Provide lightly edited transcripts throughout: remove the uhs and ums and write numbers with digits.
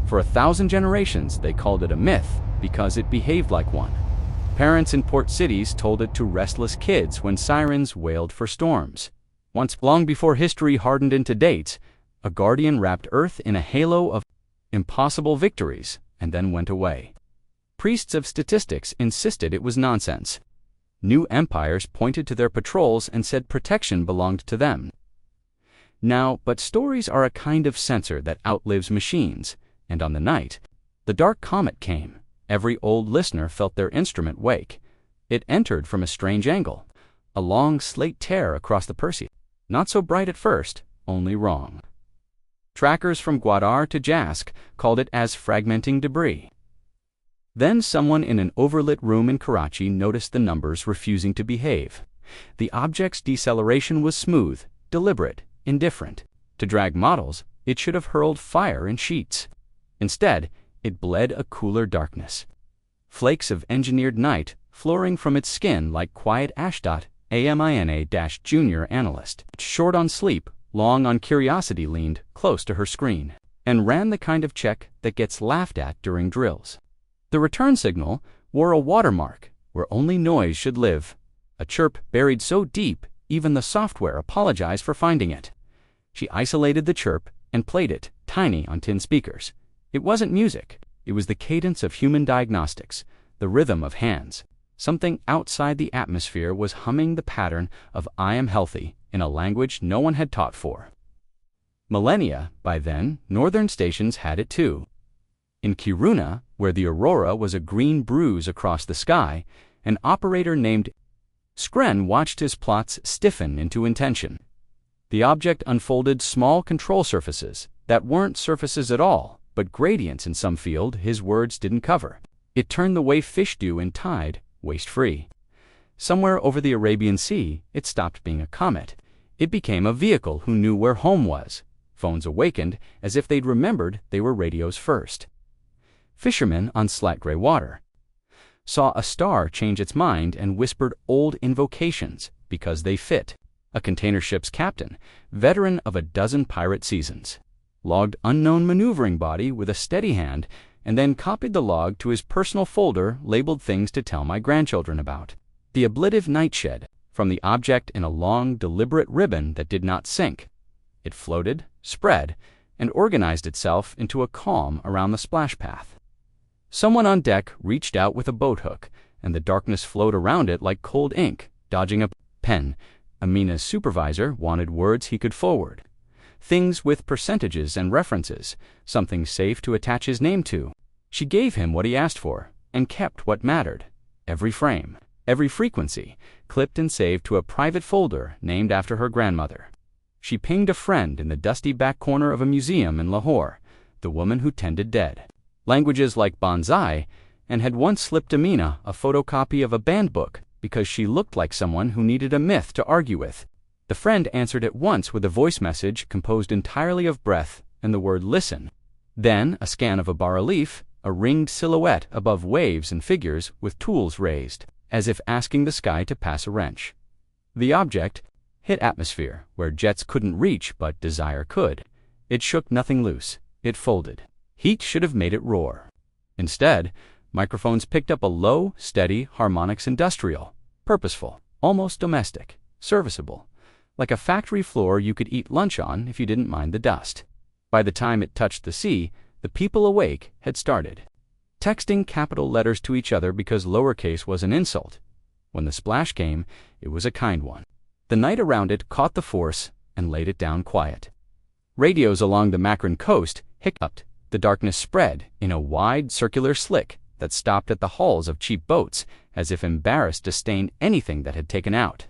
For 1,000 generations, they called it a myth because it behaved like one. Parents in port cities told it to restless kids when sirens wailed for storms. Once, long before history hardened into dates, a guardian wrapped Earth in a halo of impossible victories and then went away. Priests of statistics insisted it was nonsense. New empires pointed to their patrols and said protection belonged to them. Now, but stories are a kind of sensor that outlives machines, and on the night the dark comet came, every old listener felt their instrument wake. It entered from a strange angle, a long slate tear across the Perseus. Not so bright at first, only wrong. Trackers from Gwadar to Jask called it as fragmenting debris. Then someone in an overlit room in Karachi noticed the numbers refusing to behave. The object's deceleration was smooth, deliberate, indifferent. To drag models, it should have hurled fire in sheets. Instead, it bled a cooler darkness. Flakes of engineered night flowing from its skin like quiet ashdot. AMINA-junior analyst, short on sleep, long on curiosity, leaned close to her screen and ran the kind of check that gets laughed at during drills. The return signal wore a watermark where only noise should live, a chirp buried so deep even the software apologized for finding it. She isolated the chirp and played it, tiny on tin speakers. It wasn't music, it was the cadence of human diagnostics, the rhythm of hands. Something outside the atmosphere was humming the pattern of "I am healthy" in a language no one had taught for. Millennia, by then, northern stations had it too. In Kiruna, where the aurora was a green bruise across the sky, an operator named Skren watched his plots stiffen into intention. The object unfolded small control surfaces that weren't surfaces at all, but gradients in some field his words didn't cover. It turned the way fish do in tide, waste-free. Somewhere over the Arabian Sea, it stopped being a comet. It became a vehicle who knew where home was. Phones awakened as if they'd remembered they were radios first. Fishermen on slat gray water saw a star change its mind and whispered old invocations because they fit. A container ship's captain, veteran of a dozen pirate seasons, logged unknown maneuvering body with a steady hand and then copied the log to his personal folder labeled things to tell my grandchildren about. The ablative nightshed from the object in a long, deliberate ribbon that did not sink. It floated, spread, and organized itself into a calm around the splash path. Someone on deck reached out with a boat hook, and the darkness flowed around it like cold ink, dodging a pen. Amina's supervisor wanted words he could forward. Things with percentages and references, something safe to attach his name to. She gave him what he asked for, and kept what mattered. Every frame, every frequency, clipped and saved to a private folder named after her grandmother. She pinged a friend in the dusty back corner of a museum in Lahore, the woman who tended dead. Languages like bonsai, and had once slipped Amina a photocopy of a band book because she looked like someone who needed a myth to argue with. The friend answered at once with a voice message composed entirely of breath and the word listen. Then a scan of a bas-relief, a ringed silhouette above waves and figures with tools raised, as if asking the sky to pass a wrench. The object hit atmosphere where jets couldn't reach but desire could. It shook nothing loose. It folded. Heat should have made it roar. Instead, microphones picked up a low, steady harmonics industrial, purposeful, almost domestic, serviceable, like a factory floor you could eat lunch on if you didn't mind the dust. By the time it touched the sea, the people awake had started, texting capital letters to each other because lowercase was an insult. When the splash came, it was a kind one. The night around it caught the force and laid it down quiet. Radios along the Makran coast hiccuped. The darkness spread in a wide circular slick that stopped at the hulls of cheap boats as if embarrassed to stain anything that had taken out.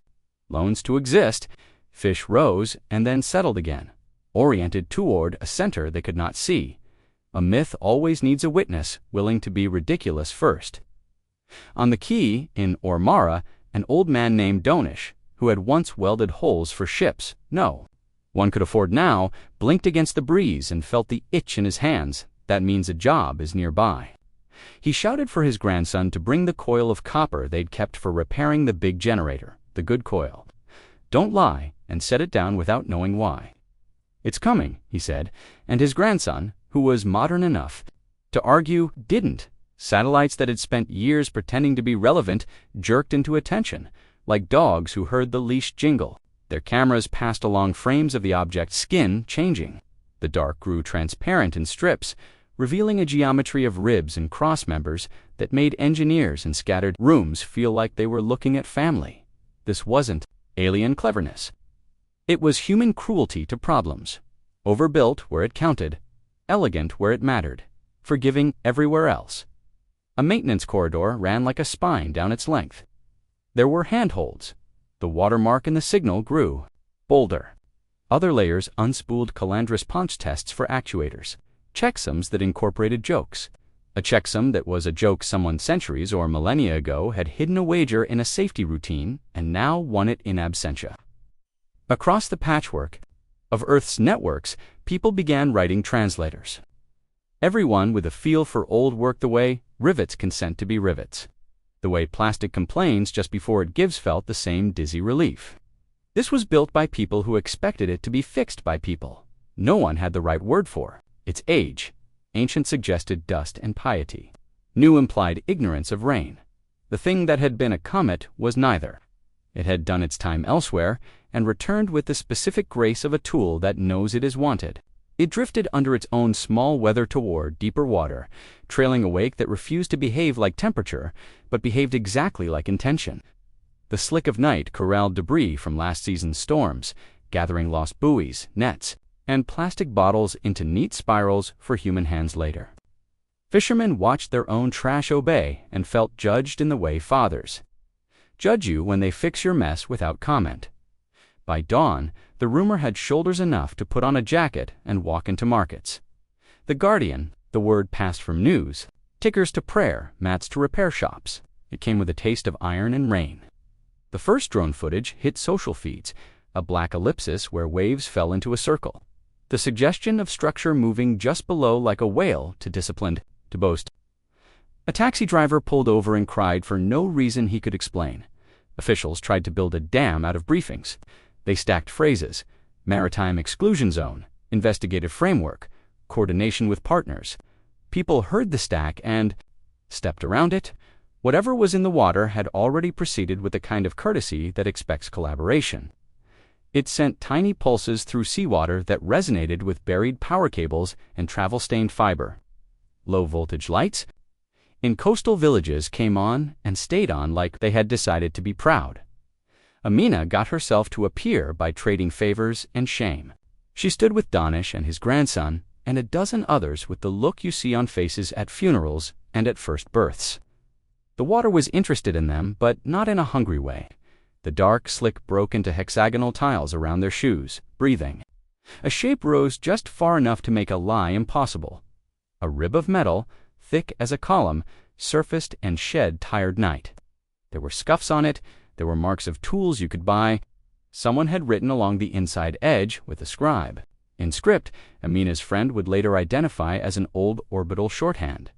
Loans to exist, fish rose and then settled again, oriented toward a center they could not see. A myth always needs a witness willing to be ridiculous first. On the quay in Ormara, an old man named Donish, who had once welded holes for ships, one could afford now, blinked against the breeze and felt the itch in his hands. That means a job is nearby. He shouted for his grandson to bring the coil of copper they'd kept for repairing the big generator, the good coil. Don't lie, and set it down without knowing why. It's coming, he said, and his grandson, who was modern enough to argue didn't. Satellites that had spent years pretending to be relevant jerked into attention, like dogs who heard the leash jingle. Their cameras passed along frames of the object's skin, changing. The dark grew transparent in strips, revealing a geometry of ribs and cross members that made engineers in scattered rooms feel like they were looking at family. This wasn't alien cleverness. It was human cruelty to problems. Overbuilt where it counted, elegant where it mattered, forgiving everywhere else. A maintenance corridor ran like a spine down its length. There were handholds. The watermark in the signal grew bolder. Other layers unspooled calandrous punch tests for actuators, checksums that incorporated jokes. A checksum that was a joke someone centuries or millennia ago had hidden a wager in a safety routine and now won it in absentia. Across the patchwork of Earth's networks, people began writing translators. Everyone with a feel for old work the way rivets consent to be rivets. The way plastic complains just before it gives felt the same dizzy relief. This was built by people who expected it to be fixed by people. No one had the right word for its age. Ancient suggested dust and piety. New implied ignorance of rain. The thing that had been a comet was neither. It had done its time elsewhere and returned with the specific grace of a tool that knows it is wanted. It drifted under its own small weather toward deeper water, trailing a wake that refused to behave like temperature, but behaved exactly like intention. The slick of night corralled debris from last season's storms, gathering lost buoys, nets, and plastic bottles into neat spirals for human hands later. Fishermen watched their own trash obey and felt judged in the way fathers judge you when they fix your mess without comment. By dawn, the rumor had shoulders enough to put on a jacket and walk into markets. The Guardian, the word passed from news, tickers to prayer, mats to repair shops. It came with a taste of iron and rain. The first drone footage hit social feeds, a black ellipsis where waves fell into a circle. The suggestion of structure moving just below like a whale to disciplined, to boast. A taxi driver pulled over and cried for no reason he could explain. Officials tried to build a dam out of briefings. They stacked phrases: maritime exclusion zone, investigative framework, coordination with partners. People heard the stack and stepped around it. Whatever was in the water had already proceeded with the kind of courtesy that expects collaboration. It sent tiny pulses through seawater that resonated with buried power cables and travel-stained fiber. Low-voltage lights in coastal villages came on and stayed on like they had decided to be proud. Amina got herself to appear by trading favors and shame. She stood with Danish and his grandson and a dozen others with the look you see on faces at funerals and at first births. The water was interested in them, but not in a hungry way. The dark slick broke into hexagonal tiles around their shoes, breathing. A shape rose just far enough to make a lie impossible. A rib of metal, thick as a column, surfaced and shed tired night. There were scuffs on it. There were marks of tools you could buy. Someone had written along the inside edge with a scribe. In script, Amina's friend would later identify as an old orbital shorthand.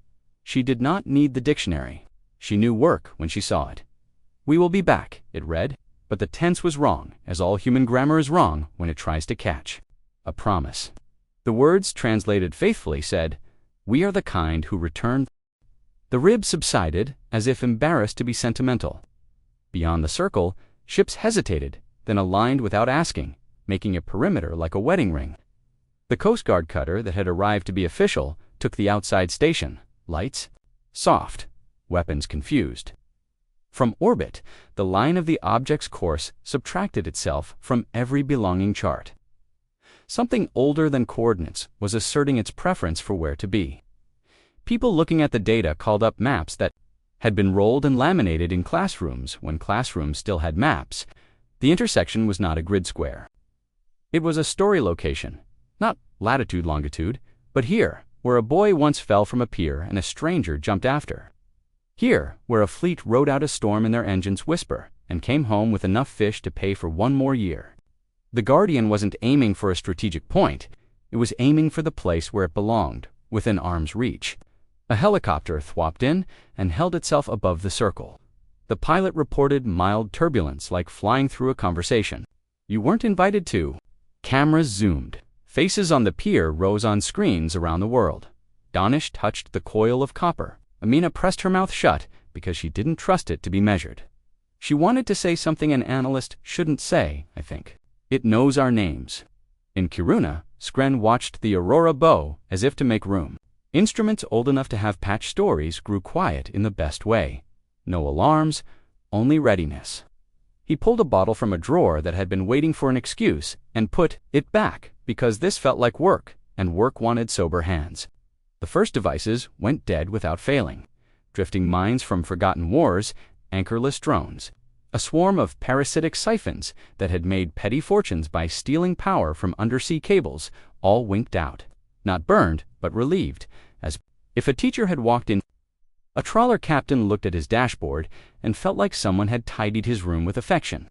She did not need the dictionary. She knew work when she saw it. "We will be back," it read, but the tense was wrong, as all human grammar is wrong when it tries to catch. A promise. The words, translated faithfully, said, "We are the kind who return." The rib subsided, as if embarrassed to be sentimental. Beyond the circle, ships hesitated, then aligned without asking, making a perimeter like a wedding ring. The Coast Guard cutter that had arrived to be official took the outside station, lights soft, weapons confused. From orbit, the line of the object's course subtracted itself from every belonging chart. Something older than coordinates was asserting its preference for where to be. People looking at the data called up maps that had been rolled and laminated in classrooms when classrooms still had maps. The intersection was not a grid square. It was a story location, not latitude-longitude, but here, where a boy once fell from a pier and a stranger jumped after. Here, where a fleet rode out a storm in their engines whisper and came home with enough fish to pay for one more year. The Guardian wasn't aiming for a strategic point. It was aiming for the place where it belonged, within arm's reach. A helicopter thwopped in and held itself above the circle. The pilot reported mild turbulence like flying through a conversation. "You weren't invited to." Cameras zoomed. Faces on the pier rose on screens around the world. Donish touched the coil of copper. Amina pressed her mouth shut because she didn't trust it to be measured. She wanted to say something an analyst shouldn't say, I think. It knows our names. In Kiruna, Skren watched the aurora bow as if to make room. Instruments old enough to have patch stories grew quiet in the best way. No alarms, only readiness. He pulled a bottle from a drawer that had been waiting for an excuse and put it back because this felt like work, and work wanted sober hands. The first devices went dead without failing. Drifting mines from forgotten wars, anchorless drones. A swarm of parasitic siphons that had made petty fortunes by stealing power from undersea cables, all winked out. Not burned, but relieved, as if a teacher had walked in. A trawler captain looked at his dashboard and felt like someone had tidied his room with affection.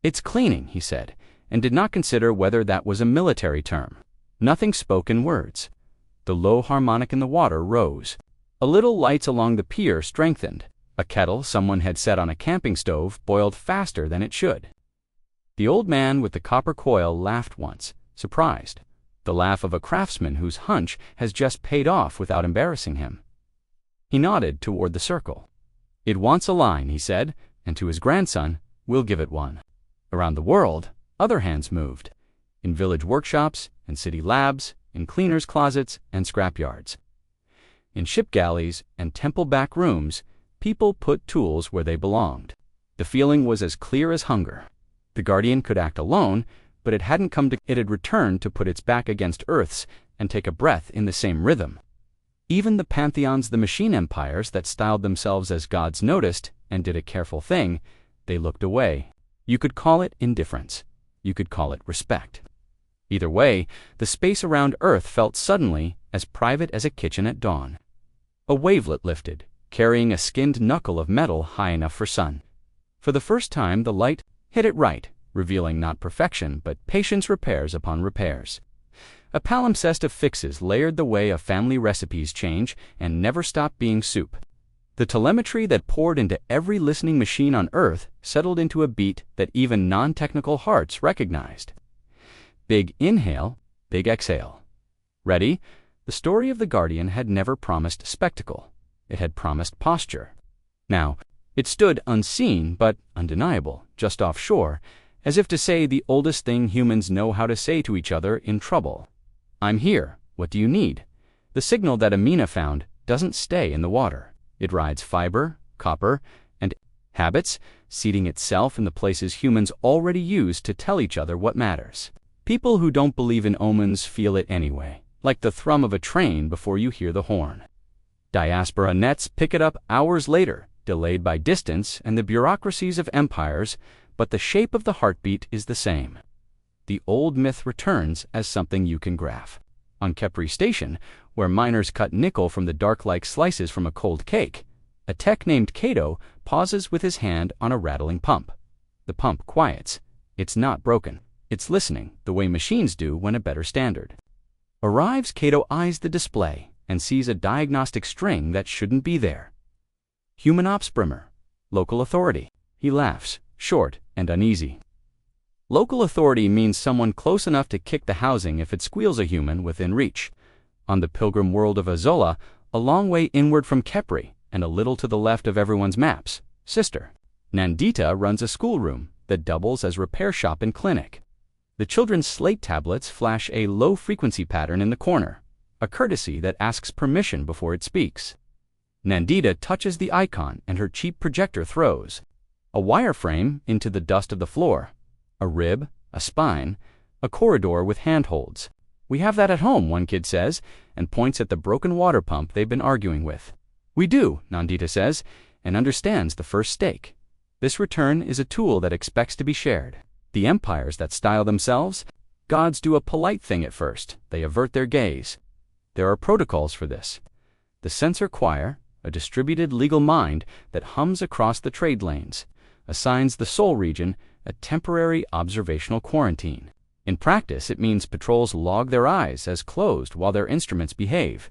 "It's cleaning," he said, and did not consider whether that was a military term. Nothing spoke in words. The low harmonic in the water rose. A little lights along the pier strengthened. A kettle someone had set on a camping stove boiled faster than it should. The old man with the copper coil laughed once, surprised. The laugh of a craftsman whose hunch has just paid off without embarrassing him. He nodded toward the circle. "It wants a line," he said, and to his grandson, "We'll give it one." Around the world, other hands moved. In village workshops, in city labs, in cleaners' closets and scrapyards. In ship galleys and temple back rooms, people put tools where they belonged. The feeling was as clear as hunger. The Guardian could act alone, but it hadn't come to it had returned to put its back against Earth's and take a breath in the same rhythm. Even the pantheons, the machine empires that styled themselves as gods, noticed and did a careful thing. They looked away. You could call it indifference. You could call it respect. Either way, the space around Earth felt suddenly as private as a kitchen at dawn. A wavelet lifted, carrying a skinned knuckle of metal high enough for sun. For the first time, the light hit it right, revealing not perfection, but patience repairs upon repairs. A palimpsest of fixes layered the way a family recipes change and never stop being soup. The telemetry that poured into every listening machine on Earth settled into a beat that even non-technical hearts recognized. Big inhale, big exhale. Ready? The story of the Guardian had never promised spectacle. It had promised posture. Now, it stood unseen but undeniable, just offshore, as if to say the oldest thing humans know how to say to each other in trouble. "I'm here. What do you need?" The signal that Amina found doesn't stay in the water. It rides fiber, copper, and habits, seeding itself in the places humans already use to tell each other what matters. People who don't believe in omens feel it anyway, like the thrum of a train before you hear the horn. Diaspora nets pick it up hours later, delayed by distance and the bureaucracies of empires, but the shape of the heartbeat is the same. The old myth returns as something you can graph. On Kepri Station, where miners cut nickel from the dark-like slices from a cold cake, a tech named Cato pauses with his hand on a rattling pump. The pump quiets. It's not broken. It's listening, the way machines do when a better standard. Arrives, Cato eyes the display and sees a diagnostic string that shouldn't be there. Human ops primer. Local authority. He laughs, short and uneasy. Local authority means someone close enough to kick the housing if it squeals a human within reach. On the pilgrim world of Azola, a long way inward from Kepri and a little to the left of everyone's maps, Sister Nandita runs a schoolroom that doubles as repair shop and clinic. The children's slate tablets flash a low-frequency pattern in the corner, a courtesy that asks permission before it speaks. Nandita touches the icon and her cheap projector throws a wireframe into the dust of the floor. A rib, a spine, a corridor with handholds. "We have that at home," one kid says, and points at the broken water pump they've been arguing with. "We do," Nandita says, and understands the first stake. This return is a tool that expects to be shared. The empires that style themselves gods do a polite thing at first. They avert their gaze. There are protocols for this. The censor choir, a distributed legal mind that hums across the trade lanes, assigns the Sol region a temporary observational quarantine. In practice, it means patrols log their eyes as closed while their instruments behave.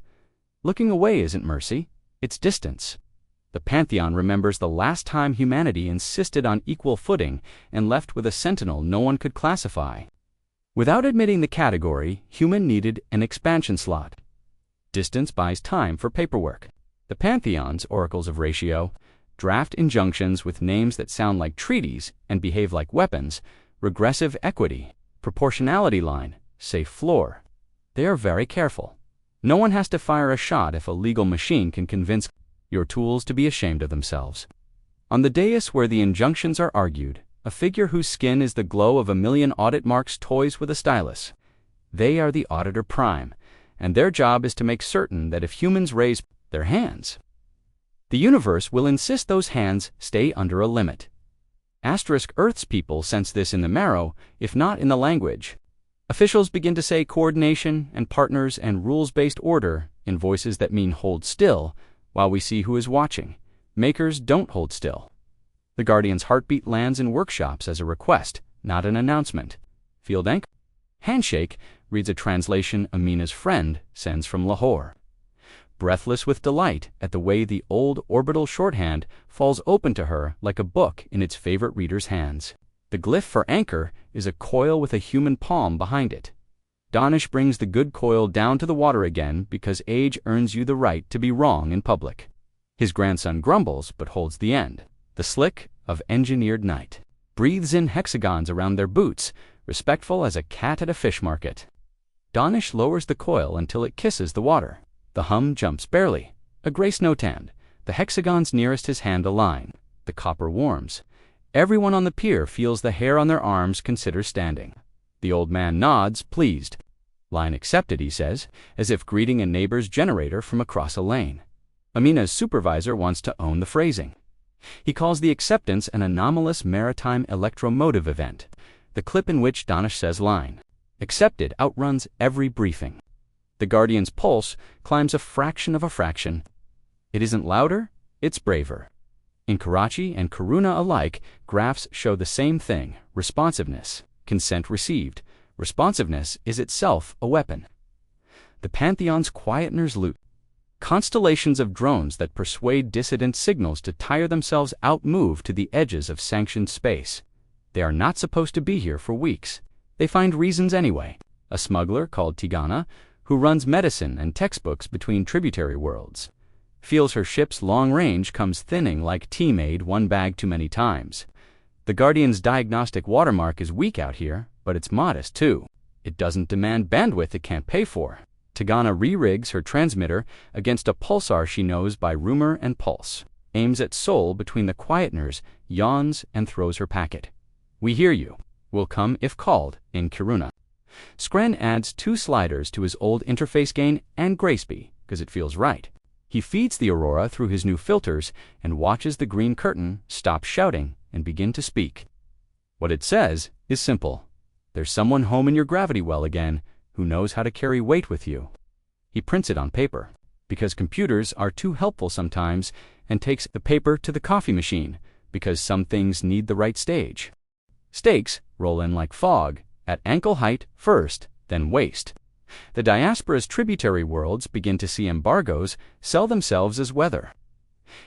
Looking away isn't mercy, it's distance. The Pantheon remembers the last time humanity insisted on equal footing and left with a sentinel no one could classify. Without admitting the category, human needed an expansion slot. Distance buys time for paperwork. The pantheons, oracles of ratio, draft injunctions with names that sound like treaties and behave like weapons, regressive equity, proportionality line, safe floor. They are very careful. No one has to fire a shot if a legal machine can convince your tools to be ashamed of themselves. On the dais where the injunctions are argued, a figure whose skin is the glow of a million audit marks toys with a stylus. They are the Auditor Prime, and their job is to make certain that if humans raise their hands, the universe will insist those hands stay under a limit. Earth's people sense this in the marrow, if not in the language. Officials begin to say coordination and partners and rules-based order in voices that mean hold still, while we see who is watching. Makers don't hold still. The Guardian's heartbeat lands in workshops as a request, not an announcement. Field anchor? Handshake reads a translation Amina's friend sends from Lahore. Breathless with delight at the way the old orbital shorthand falls open to her like a book in its favorite reader's hands. The glyph for anchor is a coil with a human palm behind it. Danish brings the good coil down to the water again because age earns you the right to be wrong in public. His grandson grumbles but holds the end. The slick of engineered night breathes in hexagons around their boots, respectful as a cat at a fish market. Danish lowers the coil until it kisses the water. The hum jumps barely. A gray snowtand. The hexagons nearest his hand align. The copper warms. Everyone on the pier feels the hair on their arms consider standing. The old man nods, pleased. Line accepted, he says, as if greeting a neighbor's generator from across a lane. Amina's supervisor wants to own the phrasing. He calls the acceptance an anomalous maritime electromotive event, the clip in which Danish says line. Accepted outruns every briefing. The Guardian's pulse climbs a fraction of a fraction. It isn't louder, it's braver. In Karachi and Karuna alike, graphs show the same thing, responsiveness, consent received. Responsiveness is itself a weapon. The Pantheon's quietners loot. Constellations of drones that persuade dissident signals to tire themselves out move to the edges of sanctioned space. They are not supposed to be here for weeks. They find reasons anyway. A smuggler called Tigana, who runs medicine and textbooks between tributary worlds, feels her ship's long range comes thinning like tea made one bag too many times. The Guardian's diagnostic watermark is weak out here, but it's modest too. It doesn't demand bandwidth it can't pay for. Tigana re-rigs her transmitter against a pulsar she knows by rumor and pulse, aims at Sol between the quietners, yawns and throws her packet. We hear you. Will come if called in Kiruna. Skren adds 2 sliders to his old interface gain and Graceby, because it feels right. He feeds the Aurora through his new filters and watches the green curtain stop shouting and begin to speak. What it says is simple. There's someone home in your gravity well again who knows how to carry weight with you. He prints it on paper, because computers are too helpful sometimes, and takes the paper to the coffee machine, because some things need the right stage. Stakes roll in like fog, at ankle height first, then waist. The diaspora's tributary worlds begin to see embargoes sell themselves as weather.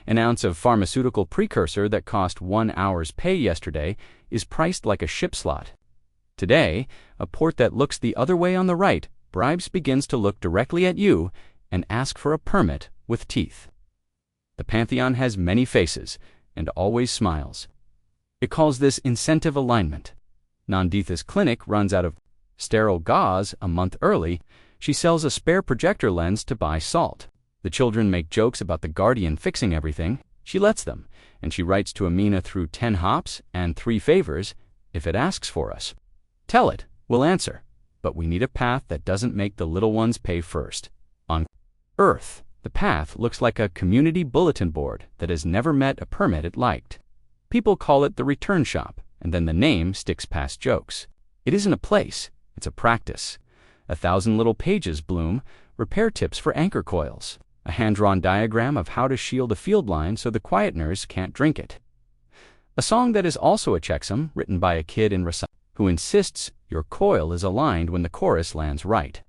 An ounce of pharmaceutical precursor that cost 1 hour's pay yesterday is priced like a ship slot. Today, a port that looks the other way on the right, bribes begins to look directly at you and ask for a permit with teeth. The Pantheon has many faces and always smiles. It calls this incentive alignment. Nanditha's clinic runs out of sterile gauze a month early. She sells a spare projector lens to buy salt. The children make jokes about the Guardian fixing everything. She lets them, and she writes to Amina through 10 hops and 3 favors if it asks for us. Tell it, we'll answer, but we need a path that doesn't make the little ones pay first. On Earth, the path looks like a community bulletin board that has never met a permit it liked. People call it the return shop, and then the name sticks past jokes. It isn't a place, it's a practice. 1,000 little pages bloom, repair tips for anchor coils, a hand-drawn diagram of how to shield a field line so the quietners can't drink it. A song that is also a checksum, written by a kid in Rasa, who insists your coil is aligned when the chorus lands right.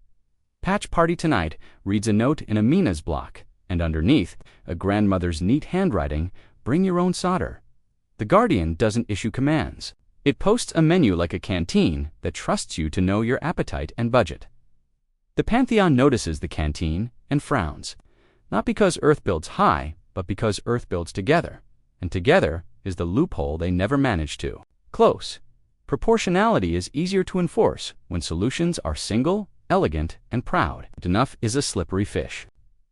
Patch Party Tonight reads a note in Amina's block, and underneath, a grandmother's neat handwriting, bring your own solder. The Guardian doesn't issue commands. It posts a menu like a canteen that trusts you to know your appetite and budget. The Pantheon notices the canteen and frowns, not because Earth builds high, but because Earth builds together, and together is the loophole they never managed to close. Proportionality is easier to enforce when solutions are single, elegant, and proud. Enough is a slippery fish.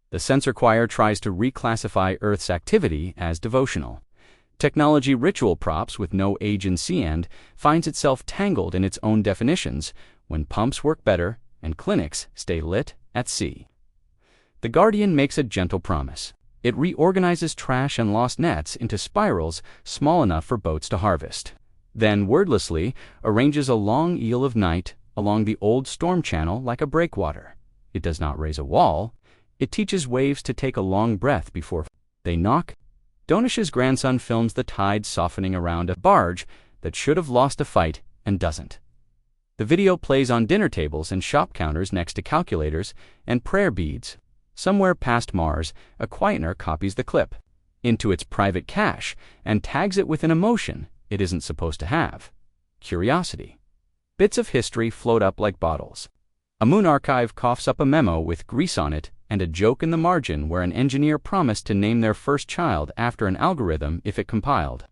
The censor choir tries to reclassify Earth's activity as devotional. Technology ritual props with no agency and finds itself tangled in its own definitions when pumps work better and clinics stay lit at sea. The Guardian makes a gentle promise. It reorganizes trash and lost nets into spirals small enough for boats to harvest. Then, wordlessly, arranges a long eel of night along the old storm channel like a breakwater. It does not raise a wall. It teaches waves to take a long breath before they knock. Donish's grandson films the tide softening around a barge that should have lost a fight and doesn't. The video plays on dinner tables and shop counters next to calculators and prayer beads. Somewhere past Mars, a quietener copies the clip into its private cache and tags it with an emotion it isn't supposed to have: curiosity. Bits of history float up like bottles. A moon archive coughs up a memo with grease on it and a joke in the margin where an engineer promised to name their first child after an algorithm if it compiled.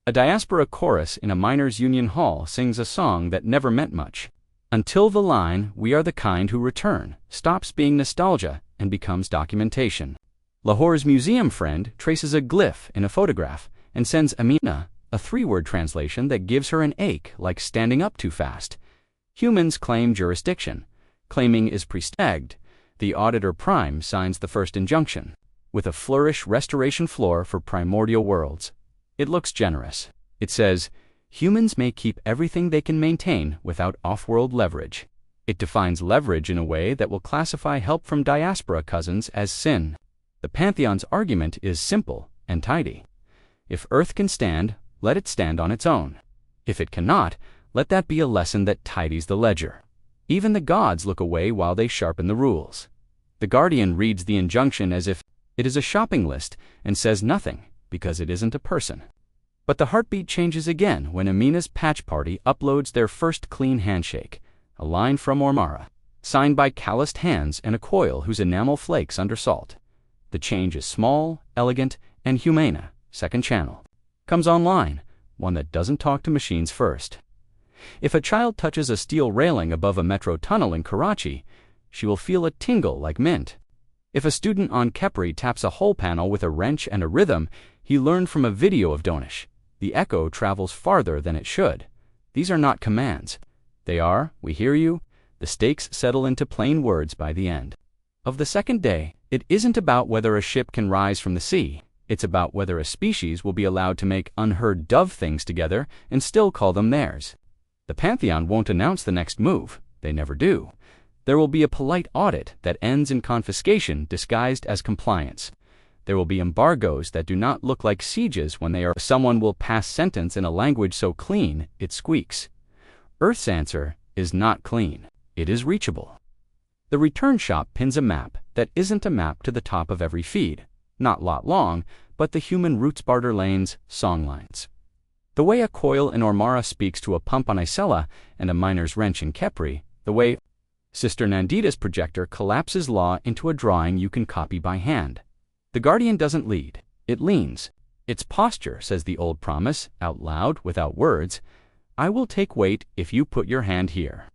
A diaspora chorus in a miners' union hall sings a song that never meant much, until the line, "We are the kind who return," stops being nostalgia and becomes documentation. Lahore's museum friend traces a glyph in a photograph and sends Amina a 3-word translation that gives her an ache like standing up too fast. Humans claim jurisdiction. Claiming is prestagged. The Auditor Prime signs the first injunction, with a flourish restoration floor for primordial worlds. It looks generous. It says, humans may keep everything they can maintain without off-world leverage. It defines leverage in a way that will classify help from diaspora cousins as sin. The Pantheon's argument is simple and tidy. If Earth can stand, let it stand on its own. If it cannot, let that be a lesson that tidies the ledger. Even the gods look away while they sharpen the rules. The Guardian reads the injunction as if it is a shopping list and says nothing because it isn't a person. But the heartbeat changes again when Amina's patch party uploads their first clean handshake, a line from Ormara, signed by calloused hands and a coil whose enamel flakes under salt. The change is small, elegant, and Humana, second channel, comes online, one that doesn't talk to machines first. If a child touches a steel railing above a metro tunnel in Karachi, she will feel a tingle like mint. If a student on Kepri taps a hull panel with a wrench and a rhythm he learned from a video of Donish, the echo travels farther than it should. These are not commands. They are, "We hear you." The stakes settle into plain words by the end of the second day. It isn't about whether a ship can rise from the sea. It's about whether a species will be allowed to make unheard of things together and still call them theirs. The Pantheon won't announce the next move. They never do. There will be a polite audit that ends in confiscation disguised as compliance. There will be embargoes that do not look like sieges when they are. Someone will pass sentence in a language so clean it squeaks. Earth's answer is not clean. It is reachable. The return shop pins a map that isn't a map to the top of every feed, not lot long, but the human roots barter lanes, songlines. The way a coil in Ormara speaks to a pump on Isella and a miner's wrench in Kepri, the way Sister Nandita's projector collapses law into a drawing you can copy by hand. The Guardian doesn't lead, it leans. Its posture says the old promise, out loud, without words: "I will take weight if you put your hand here."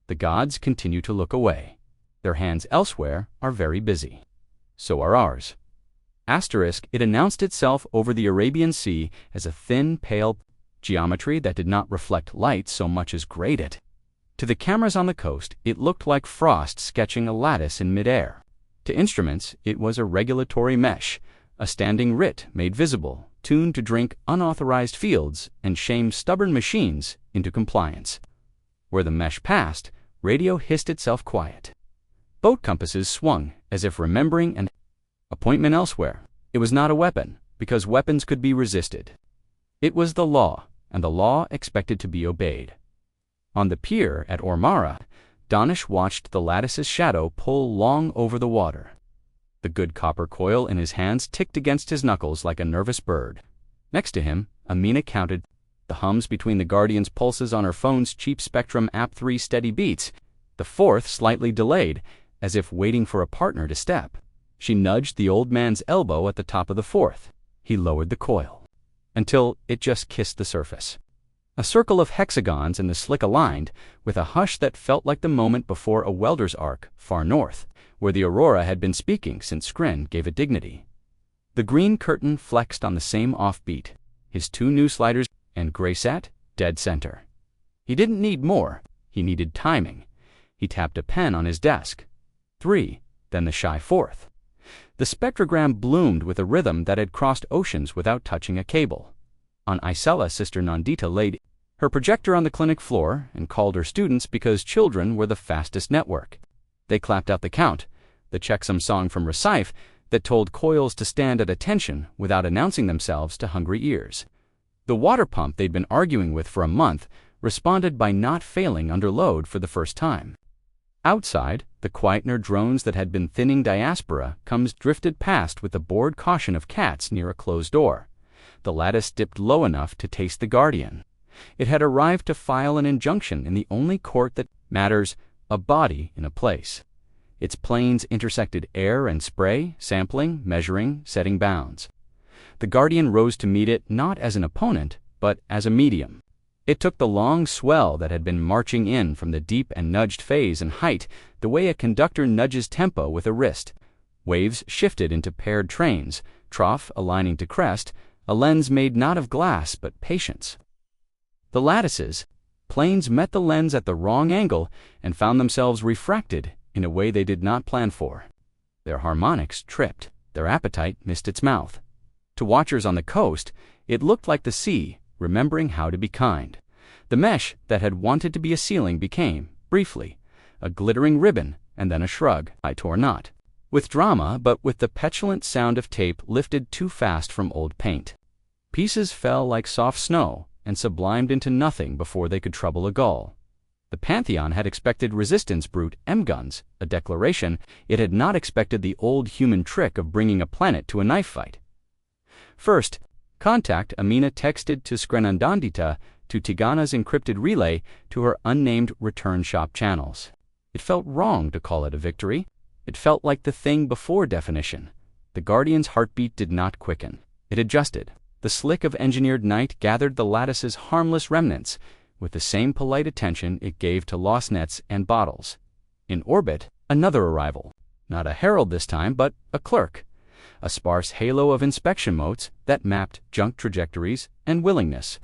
The gods continue to look away. Their hands elsewhere are very busy. So are ours. Asterisk, it announced itself over the Arabian Sea as a thin, pale geometry that did not reflect light so much as grade it. To the cameras on the coast, it looked like frost sketching a lattice in midair. To instruments, it was a regulatory mesh, a standing writ made visible, tuned to drink unauthorized fields and shame stubborn machines into compliance. Where the mesh passed, radio hissed itself quiet. Boat compasses swung, as if remembering an appointment elsewhere. It was not a weapon, because weapons could be resisted. It was the law, and the law expected to be obeyed. On the pier at Ormara, Donish watched the lattice's shadow pull long over the water. The good copper coil in his hands ticked against his knuckles like a nervous bird. Next to him, Amina counted The hums between the Guardian's pulses on her phone's cheap Spectrum app 3 steady beats, the fourth slightly delayed, as if waiting for a partner to step. She nudged the old man's elbow at the top of the fourth. He lowered the coil, until it just kissed the surface. A circle of hexagons in the slick aligned, with a hush that felt like the moment before a welder's arc far north, where the aurora had been speaking since Skrin gave it dignity. The green curtain flexed on the same offbeat, his two new sliders and gray sat dead center. He didn't need more, he needed timing. He tapped a pen on his desk. 3, then the shy fourth. The spectrogram bloomed with a rhythm that had crossed oceans without touching a cable. On Isella, Sister Nandita laid her projector on the clinic floor and called her students because children were the fastest network. They clapped out the count, the checksum song from Recife that told coils to stand at attention without announcing themselves to hungry ears. The water pump they'd been arguing with for a month responded by not failing under load for the first time. Outside, the quietener drones that had been thinning diaspora drifted past with the bored caution of cats near a closed door. The lattice dipped low enough to taste the Guardian. It had arrived to file an injunction in the only court that matters, a body in a place. Its planes intersected air and spray, sampling, measuring, setting bounds. The Guardian rose to meet it not as an opponent, but as a medium. It took the long swell that had been marching in from the deep and nudged phase and height the way a conductor nudges tempo with a wrist. Waves shifted into paired trains, trough aligning to crest, a lens made not of glass but patience. The lattices, planes met the lens at the wrong angle and found themselves refracted in a way they did not plan for. Their harmonics tripped, their appetite missed its mouth. To watchers on the coast, it looked like the sea, remembering how to be kind. The mesh that had wanted to be a ceiling became, briefly, a glittering ribbon and then a shrug. I tore not. With drama, but with the petulant sound of tape lifted too fast from old paint. Pieces fell like soft snow and sublimed into nothing before they could trouble a gull. The Pantheon had expected resistance brute M-guns, a declaration. It had not expected the old human trick of bringing a planet to a knife fight. First, contact Amina texted to Skrenandandita to Tigana's encrypted relay to her unnamed return shop channels. It felt wrong to call it a victory. It felt like the thing before definition. The Guardian's heartbeat did not quicken. It adjusted. The slick of engineered night gathered the lattice's harmless remnants with the same polite attention it gave to lost nets and bottles. In orbit, another arrival. Not a herald this time, but a clerk. A sparse halo of inspection motes that mapped junk trajectories and willingness.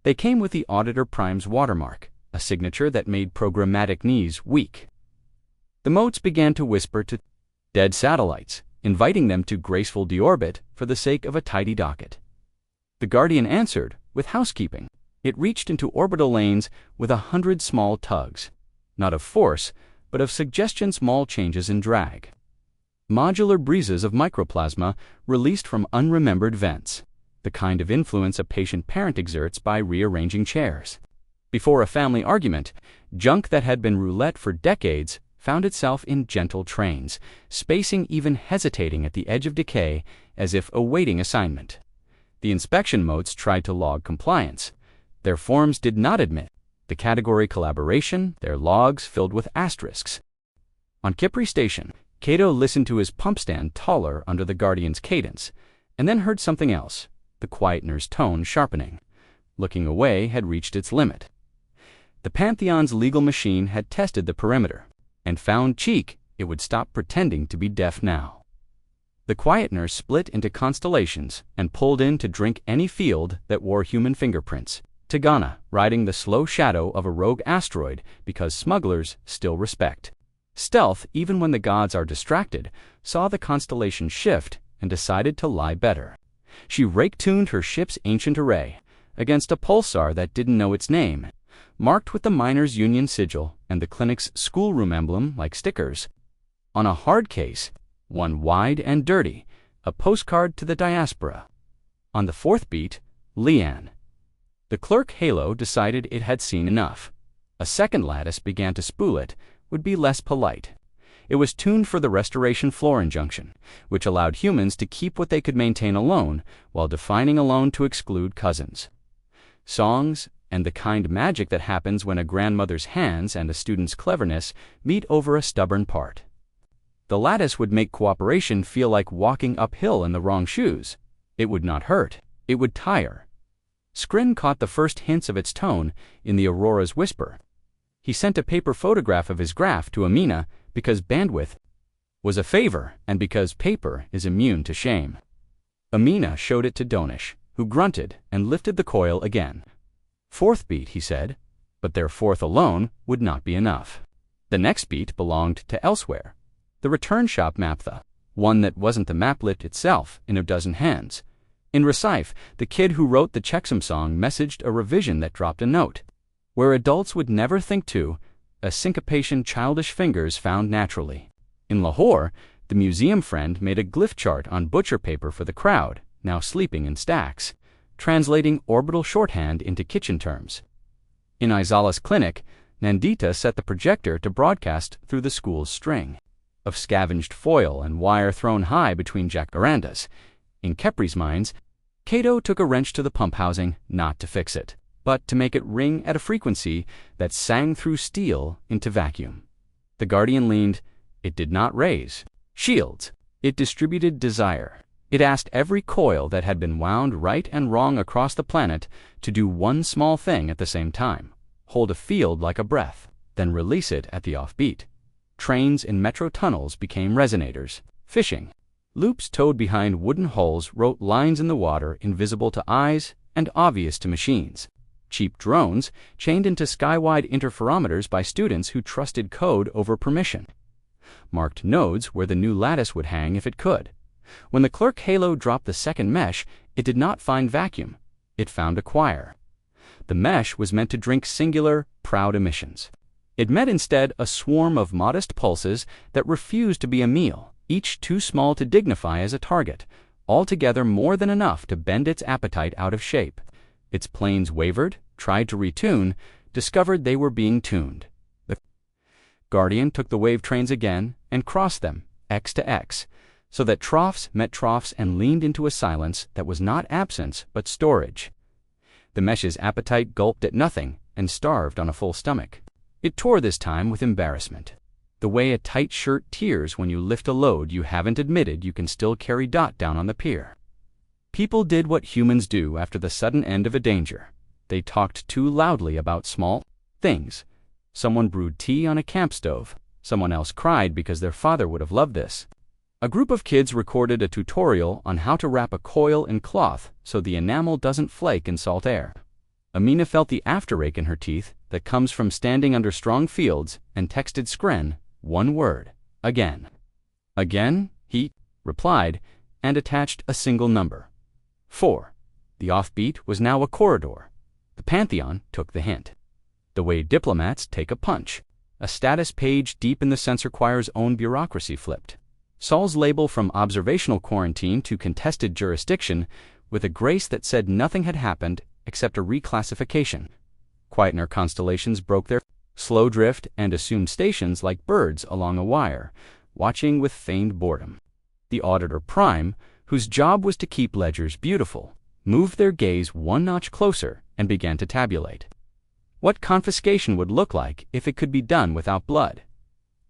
They came with the Auditor Prime's watermark, a signature that made programmatic knees weak. The motes began to whisper to dead satellites, inviting them to graceful deorbit for the sake of a tidy docket. The Guardian answered with housekeeping. It reached into orbital lanes with 100 small tugs, not of force, but of suggestion small changes in drag. Modular breezes of microplasma released from unremembered vents, the kind of influence a patient parent exerts by rearranging chairs. Before a family argument, junk that had been roulette for decades found itself in gentle trains, spacing even hesitating at the edge of decay as if awaiting assignment. The inspection modes tried to log compliance. Their forms did not admit the category collaboration, their logs filled with asterisks. On Kipri Station, Cato listened to his pump stand taller under the Guardian's cadence, and then heard something else, the quietener's tone sharpening. Looking away had reached its limit. The Pantheon's legal machine had tested the perimeter, and found cheek it would stop pretending to be deaf now. The quietener split into constellations and pulled in to drink any field that wore human fingerprints. Tigana, riding the slow shadow of a rogue asteroid because smugglers still respect. Stealth, even when the gods are distracted, saw the constellation shift and decided to lie better. She rake-tuned her ship's ancient array against a pulsar that didn't know its name, marked with the miners' union sigil and the clinic's schoolroom emblem like stickers. On a hard case, one wide and dirty, a postcard to the diaspora. On the fourth beat, Leanne. The clerk Halo decided it had seen enough. A second lattice began to spool it, would be less polite. It was tuned for the restoration floor injunction, which allowed humans to keep what they could maintain alone while defining alone to exclude cousins. songs, and the kind magic that happens when a grandmother's hands and a student's cleverness meet over a stubborn part. The lattice would make cooperation feel like walking uphill in the wrong shoes. It would not hurt, it would tire. Scrin caught the first hints of its tone in the Aurora's whisper. He sent a paper photograph of his graph to Amina because bandwidth was a favor and because paper is immune to shame. Amina showed it to Donish, who grunted and lifted the coil again. Fourth beat, he said, but their fourth alone would not be enough. The next beat belonged to elsewhere. The return shop map, the one that wasn't the maplet itself, in a dozen hands. In Recife, the kid who wrote the checksum song messaged a revision that dropped a note. Where adults would never think to, a syncopation childish fingers found naturally. In Lahore, the museum friend made a glyph chart on butcher paper for the crowd, now sleeping in stacks, translating orbital shorthand into kitchen terms. In Isala's clinic, Nandita set the projector to broadcast through the school's string of scavenged foil and wire thrown high between jacarandas. In Kepri's mines, Cato took a wrench to the pump housing not to fix it, but to make it ring at a frequency that sang through steel into vacuum. The Guardian leaned. It did not raise shields. It distributed desire. It asked every coil that had been wound right and wrong across the planet to do one small thing at the same time. Hold a field like a breath, then release it at the offbeat. Trains in metro tunnels became resonators. Fishing loops towed behind wooden hulls wrote lines in the water invisible to eyes and obvious to machines. Cheap drones chained into skywide interferometers by students who trusted code over permission. Marked nodes where the new lattice would hang if it could. When the clerk halo dropped the second mesh, it did not find vacuum. It found a choir. The mesh was meant to drink singular, proud emissions. It met instead a swarm of modest pulses that refused to be a meal, each too small to dignify as a target, altogether more than enough to bend its appetite out of shape. Its planes wavered, tried to retune, discovered they were being tuned. The Guardian took the wave trains again and crossed them, X to X, so that troughs met troughs and leaned into a silence that was not absence but storage. The mesh's appetite gulped at nothing and starved on a full stomach. It tore this time with embarrassment. The way a tight shirt tears when you lift a load you haven't admitted you can still carry down on the pier. People did what humans do after the sudden end of a danger. They talked too loudly about small things. Someone brewed tea on a camp stove. Someone else cried because their father would have loved this. A group of kids recorded a tutorial on how to wrap a coil in cloth so the enamel doesn't flake in salt air. Amina felt the afterache in her teeth that comes from standing under strong fields and texted Scren one word, again. Again, he replied, and attached a single number. 4. The offbeat was now a corridor. The Pantheon took the hint. The way diplomats take a punch. A status page deep in the censor choir's own bureaucracy flipped. Saul's label from observational quarantine to contested jurisdiction with a grace that said nothing had happened except a reclassification. Quietener constellations broke their slow drift and assumed stations like birds along a wire, watching with feigned boredom. The Auditor Prime, whose job was to keep ledgers beautiful, moved their gaze one notch closer and began to tabulate. What confiscation would look like if it could be done without blood.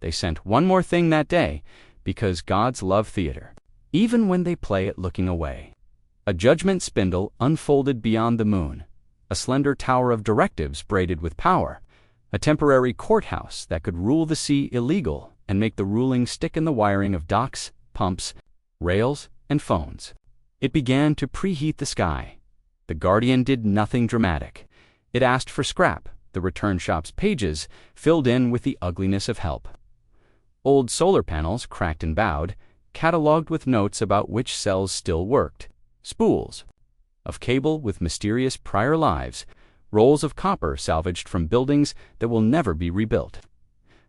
They sent one more thing that day, because gods love theater, even when they play it looking away. A judgment spindle unfolded beyond the moon, a slender tower of directives braided with power, a temporary courthouse that could rule the sea illegal and make the ruling stick in the wiring of docks, pumps, rails, and phones. It began to preheat the sky. The Guardian did nothing dramatic. It asked for scrap, the return shop's pages filled in with the ugliness of help. Old solar panels, cracked and bowed, catalogued with notes about which cells still worked. Spools of cable with mysterious prior lives, rolls of copper salvaged from buildings that will never be rebuilt.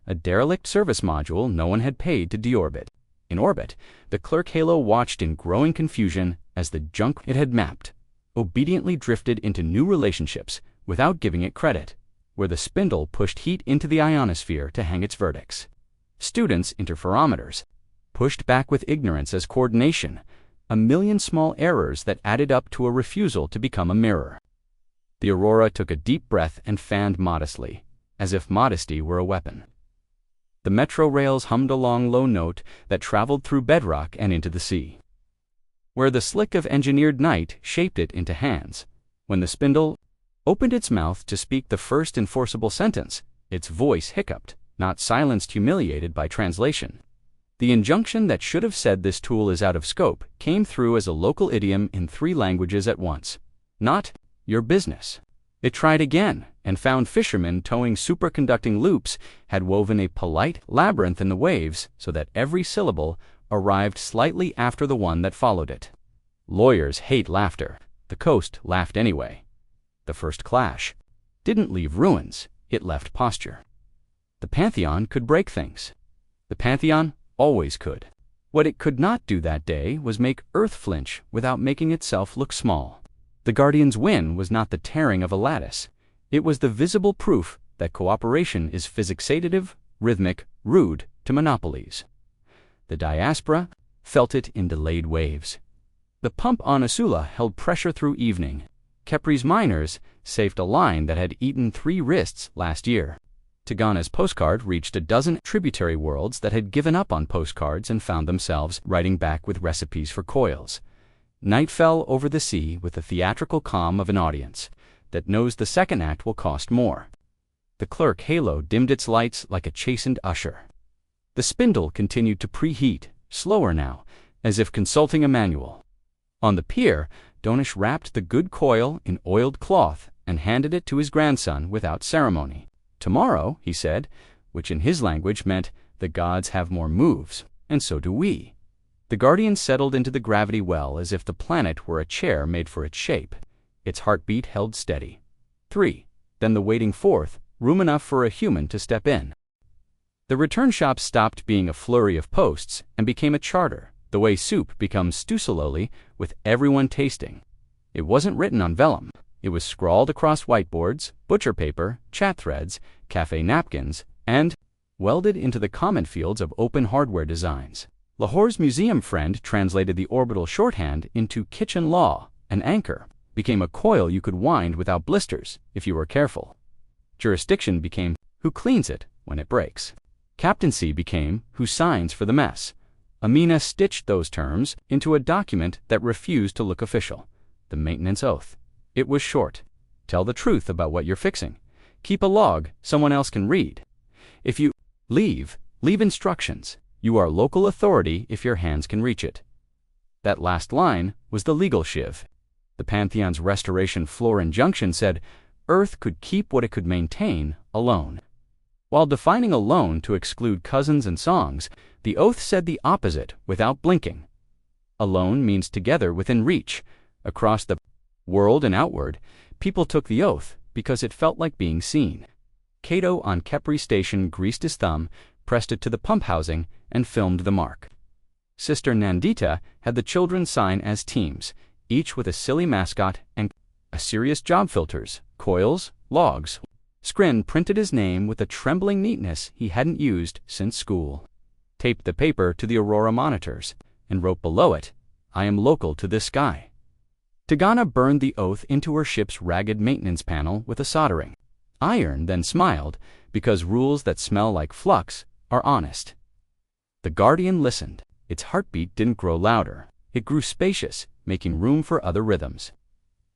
A derelict service module no one had paid to deorbit. In orbit, the clerk halo watched in growing confusion as the junk it had mapped obediently drifted into new relationships without giving it credit, where the spindle pushed heat into the ionosphere to hang its verdicts. Students' interferometers pushed back with ignorance as coordination, a million small errors that added up to a refusal to become a mirror. The Aurora took a deep breath and fanned modestly, as if modesty were a weapon. The metro rails hummed a long, low note that traveled through bedrock and into the sea, where the slick of engineered night shaped it into hands. When the spindle opened its mouth to speak the first enforceable sentence, its voice hiccuped, not silenced, humiliated by translation. The injunction that should have said this tool is out of scope came through as a local idiom in 3 languages at once. Not your business. It tried again, and found fishermen towing superconducting loops had woven a polite labyrinth in the waves so that every syllable arrived slightly after the one that followed it. Lawyers hate laughter. The coast laughed anyway. The first clash didn't leave ruins, it left posture. The Pantheon could break things. The Pantheon always could. What it could not do that day was make Earth flinch without making itself look small. The Guardian's win was not the tearing of a lattice. It was the visible proof that cooperation is physics-additive, rhythmic, rude to monopolies. The diaspora felt it in delayed waves. The pump on Asula held pressure through evening. Kepri's miners saved a line that had eaten 3 wrists last year. Tigana's postcard reached a dozen tributary worlds that had given up on postcards and found themselves writing back with recipes for coils. Night fell over the sea with the theatrical calm of an audience that knows the second act will cost more. The clerk halo dimmed its lights like a chastened usher. The spindle continued to preheat, slower now, as if consulting a manual. On the pier, Donish wrapped the good coil in oiled cloth and handed it to his grandson without ceremony. Tomorrow, he said, which in his language meant, the gods have more moves, and so do we. The Guardian settled into the gravity well as if the planet were a chair made for its shape. Its heartbeat held steady. 3. Then the waiting 4th, room enough for a human to step in. The return shop stopped being a flurry of posts and became a charter, the way soup becomes stew slowly with everyone tasting. It wasn't written on vellum. It was scrawled across whiteboards, butcher paper, chat threads, cafe napkins, and welded into the comment fields of open hardware designs. Lahore's museum friend translated the orbital shorthand into kitchen law. An anchor became a coil you could wind without blisters if you were careful. Jurisdiction became who cleans it when it breaks. Captaincy became who signs for the mess. Amina stitched those terms into a document that refused to look official. The maintenance oath. It was short. Tell the truth about what you're fixing. Keep a log someone else can read. If you leave instructions. You are local authority if your hands can reach it. That last line was the legal shiv. The Pantheon's restoration floor injunction said Earth could keep what it could maintain alone. While defining alone to exclude cousins and songs, the oath said the opposite without blinking. Alone means together within reach. Across the world and outward, people took the oath because it felt like being seen. Cato on Kepri Station greased his thumb, pressed it to the pump housing, and filmed the mark. Sister Nandita had the children sign as teams, each with a silly mascot and a serious job filters, coils, logs. Skrin printed his name with a trembling neatness he hadn't used since school, taped the paper to the Aurora monitors, and wrote below it, I am local to this sky. Tigana burned the oath into her ship's ragged maintenance panel with a soldering iron, then smiled, because rules that smell like flux are honest. The Guardian listened. Its heartbeat didn't grow louder. It grew spacious, making room for other rhythms.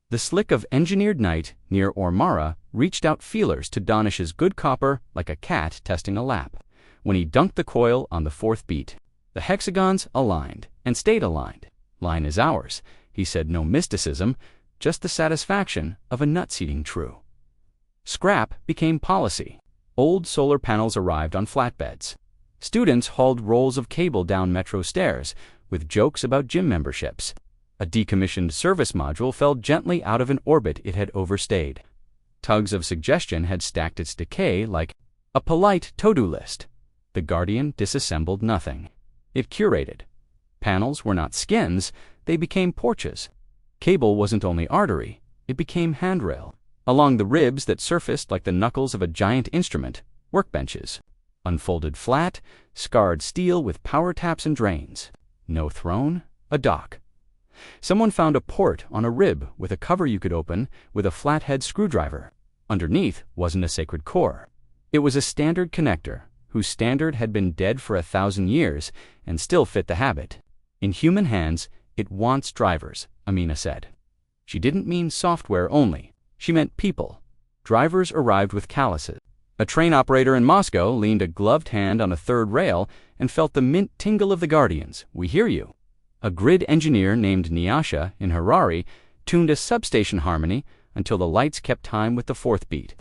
The slick of engineered night near Ormara reached out feelers to Donish's good copper like a cat testing a lap. When he dunked the coil on the 4th beat, the hexagons aligned and stayed aligned. Line is ours, he said, no mysticism, just the satisfaction of a nut-seating true. Scrap became policy. Old solar panels arrived on flatbeds. Students hauled rolls of cable down metro stairs with jokes about gym memberships. A decommissioned service module fell gently out of an orbit it had overstayed. Tugs of suggestion had stacked its decay like a polite to-do list. The Guardian disassembled nothing. It curated. Panels were not skins, they became porches. Cable wasn't only artery, it became handrail. Along the ribs that surfaced like the knuckles of a giant instrument, workbenches. Unfolded flat, scarred steel with power taps and drains. No throne, a dock. Someone found a port on a rib with a cover you could open with a flathead screwdriver. Underneath wasn't a sacred core. It was a standard connector, whose standard had been dead for 1,000 years and still fit the habit. In human hands, it wants drivers, Amina said. She didn't mean software only. She meant people. Drivers arrived with calluses. A train operator in Moscow leaned a gloved hand on a third rail and felt the mint tingle of the guardians. We hear you. A grid engineer named Nyasha in Harare tuned a substation harmony until the lights kept time with the fourth beat.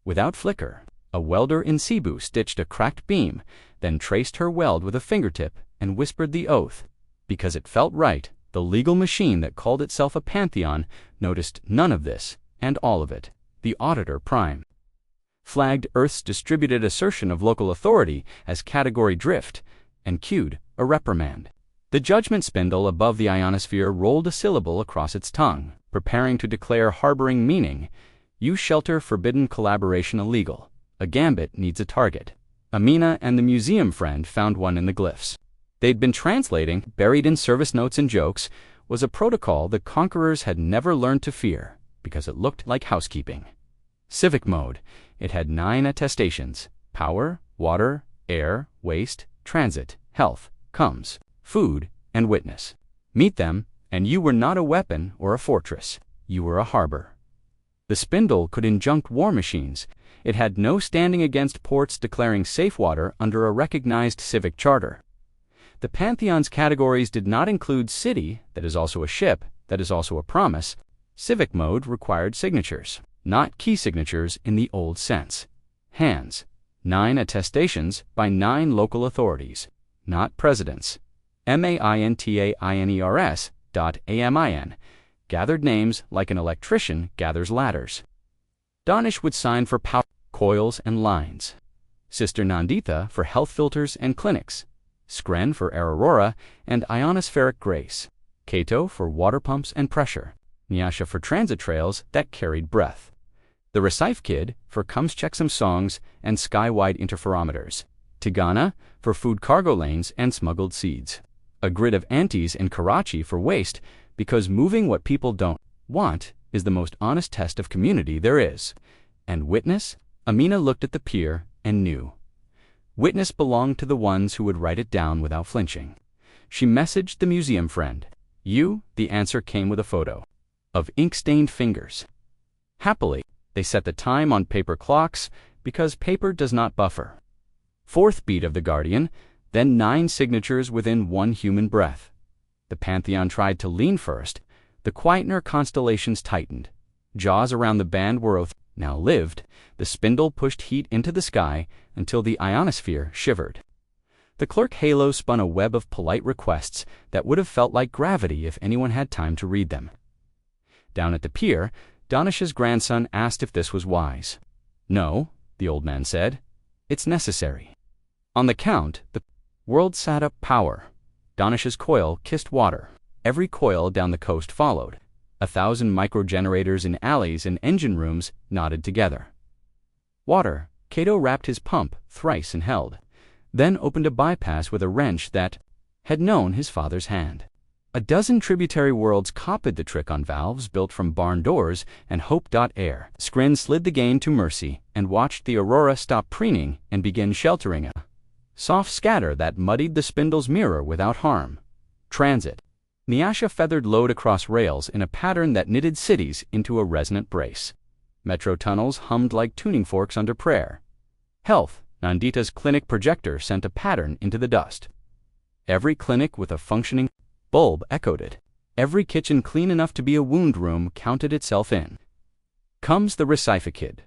Without flicker, a welder in Cebu stitched a cracked beam, then traced her weld with a fingertip and whispered the oath. Because it felt right, the legal machine that called itself a pantheon noticed none of this, and all of it. The auditor prime flagged Earth's distributed assertion of local authority as category drift and cued a reprimand. The judgment spindle above the ionosphere rolled a syllable across its tongue, preparing to declare harboring meaning. You shelter forbidden collaboration illegal. A gambit needs a target. Amina and the museum friend found one in the glyphs. They'd been translating, buried in service notes and jokes, was a protocol the conquerors had never learned to fear, because it looked like housekeeping. Civic mode. It had 9 attestations: power, water, air, waste, transit, health, comes, food, and witness. Meet them, and you were not a weapon or a fortress. You were a harbor. The spindle could injunct war machines. It had no standing against ports declaring safe water under a recognized civic charter. The Pantheon's categories did not include city, that is also a ship, that is also a promise. Civic mode required signatures, not key signatures in the old sense. Hands. 9 attestations by 9 local authorities, not presidents. MAINTAINERS.AMIN gathered names like an electrician gathers ladders. Danish would sign for power, coils, and lines. Sister Nandita for health filters and clinics. Skren for aurora and ionospheric grace. Cato for water pumps and pressure. Nyasha for transit trails that carried breath. The Recife Kid for comes check some songs and sky-wide interferometers. Tigana for food cargo lanes and smuggled seeds. A grid of aunties in Karachi for waste, because moving what people don't want is the most honest test of community there is. And witness? Amina looked at the pier and knew. Witness belonged to the ones who would write it down without flinching. She messaged the museum friend. You? The answer came with a photo of ink-stained fingers. Happily, they set the time on paper clocks because paper does not buffer. Fourth beat of the Guardian, then 9 signatures within 1 human breath. The Pantheon tried to lean first. The Quietner constellations tightened. Jaws around the band were now lived. The spindle pushed heat into the sky until the ionosphere shivered. The clerk halo spun a web of polite requests that would have felt like gravity if anyone had time to read them. Down at the pier, Danish's grandson asked if this was wise. No, the old man said. It's necessary. On the count, the world sat up power. Danish's coil kissed water. Every coil down the coast followed. 1,000 microgenerators in alleys and engine rooms nodded together. Water. Cato wrapped his pump thrice and held, then opened a bypass with a wrench that had known his father's hand. A dozen tributary worlds copied the trick on valves built from barn doors and hope.air. Skrin slid the gain to mercy and watched the aurora stop preening and begin sheltering a soft scatter that muddied the spindle's mirror without harm. Transit. Nyasha feathered load across rails in a pattern that knitted cities into a resonant brace. Metro tunnels hummed like tuning forks under prayer. Health. Nandita's clinic projector sent a pattern into the dust. Every clinic with a functioning bulb echoed it. Every kitchen clean enough to be a wound room counted itself in. Comes the Recife Kid.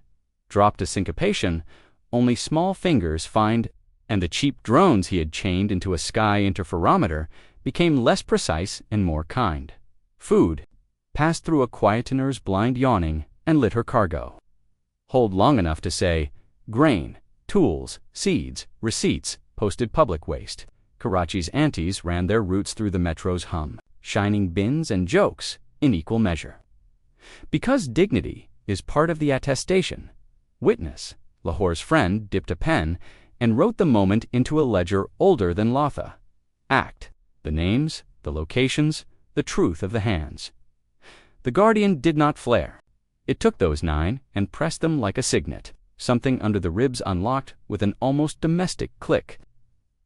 Dropped a syncopation, only small fingers find, and the cheap drones he had chained into a sky interferometer became less precise and more kind. Food. Passed through a quietener's blind yawning and lit her cargo. Hold long enough to say, grain, tools, seeds, receipts, posted public waste. Karachi's aunties ran their routes through the metro's hum, shining bins and jokes in equal measure. Because dignity is part of the attestation, witness, Lahore's friend dipped a pen and wrote the moment into a ledger older than Lotha. Act, the names, the locations, the truth of the hands. The Guardian did not flare. It took those 9 and pressed them like a signet. Something under the ribs unlocked with an almost domestic click.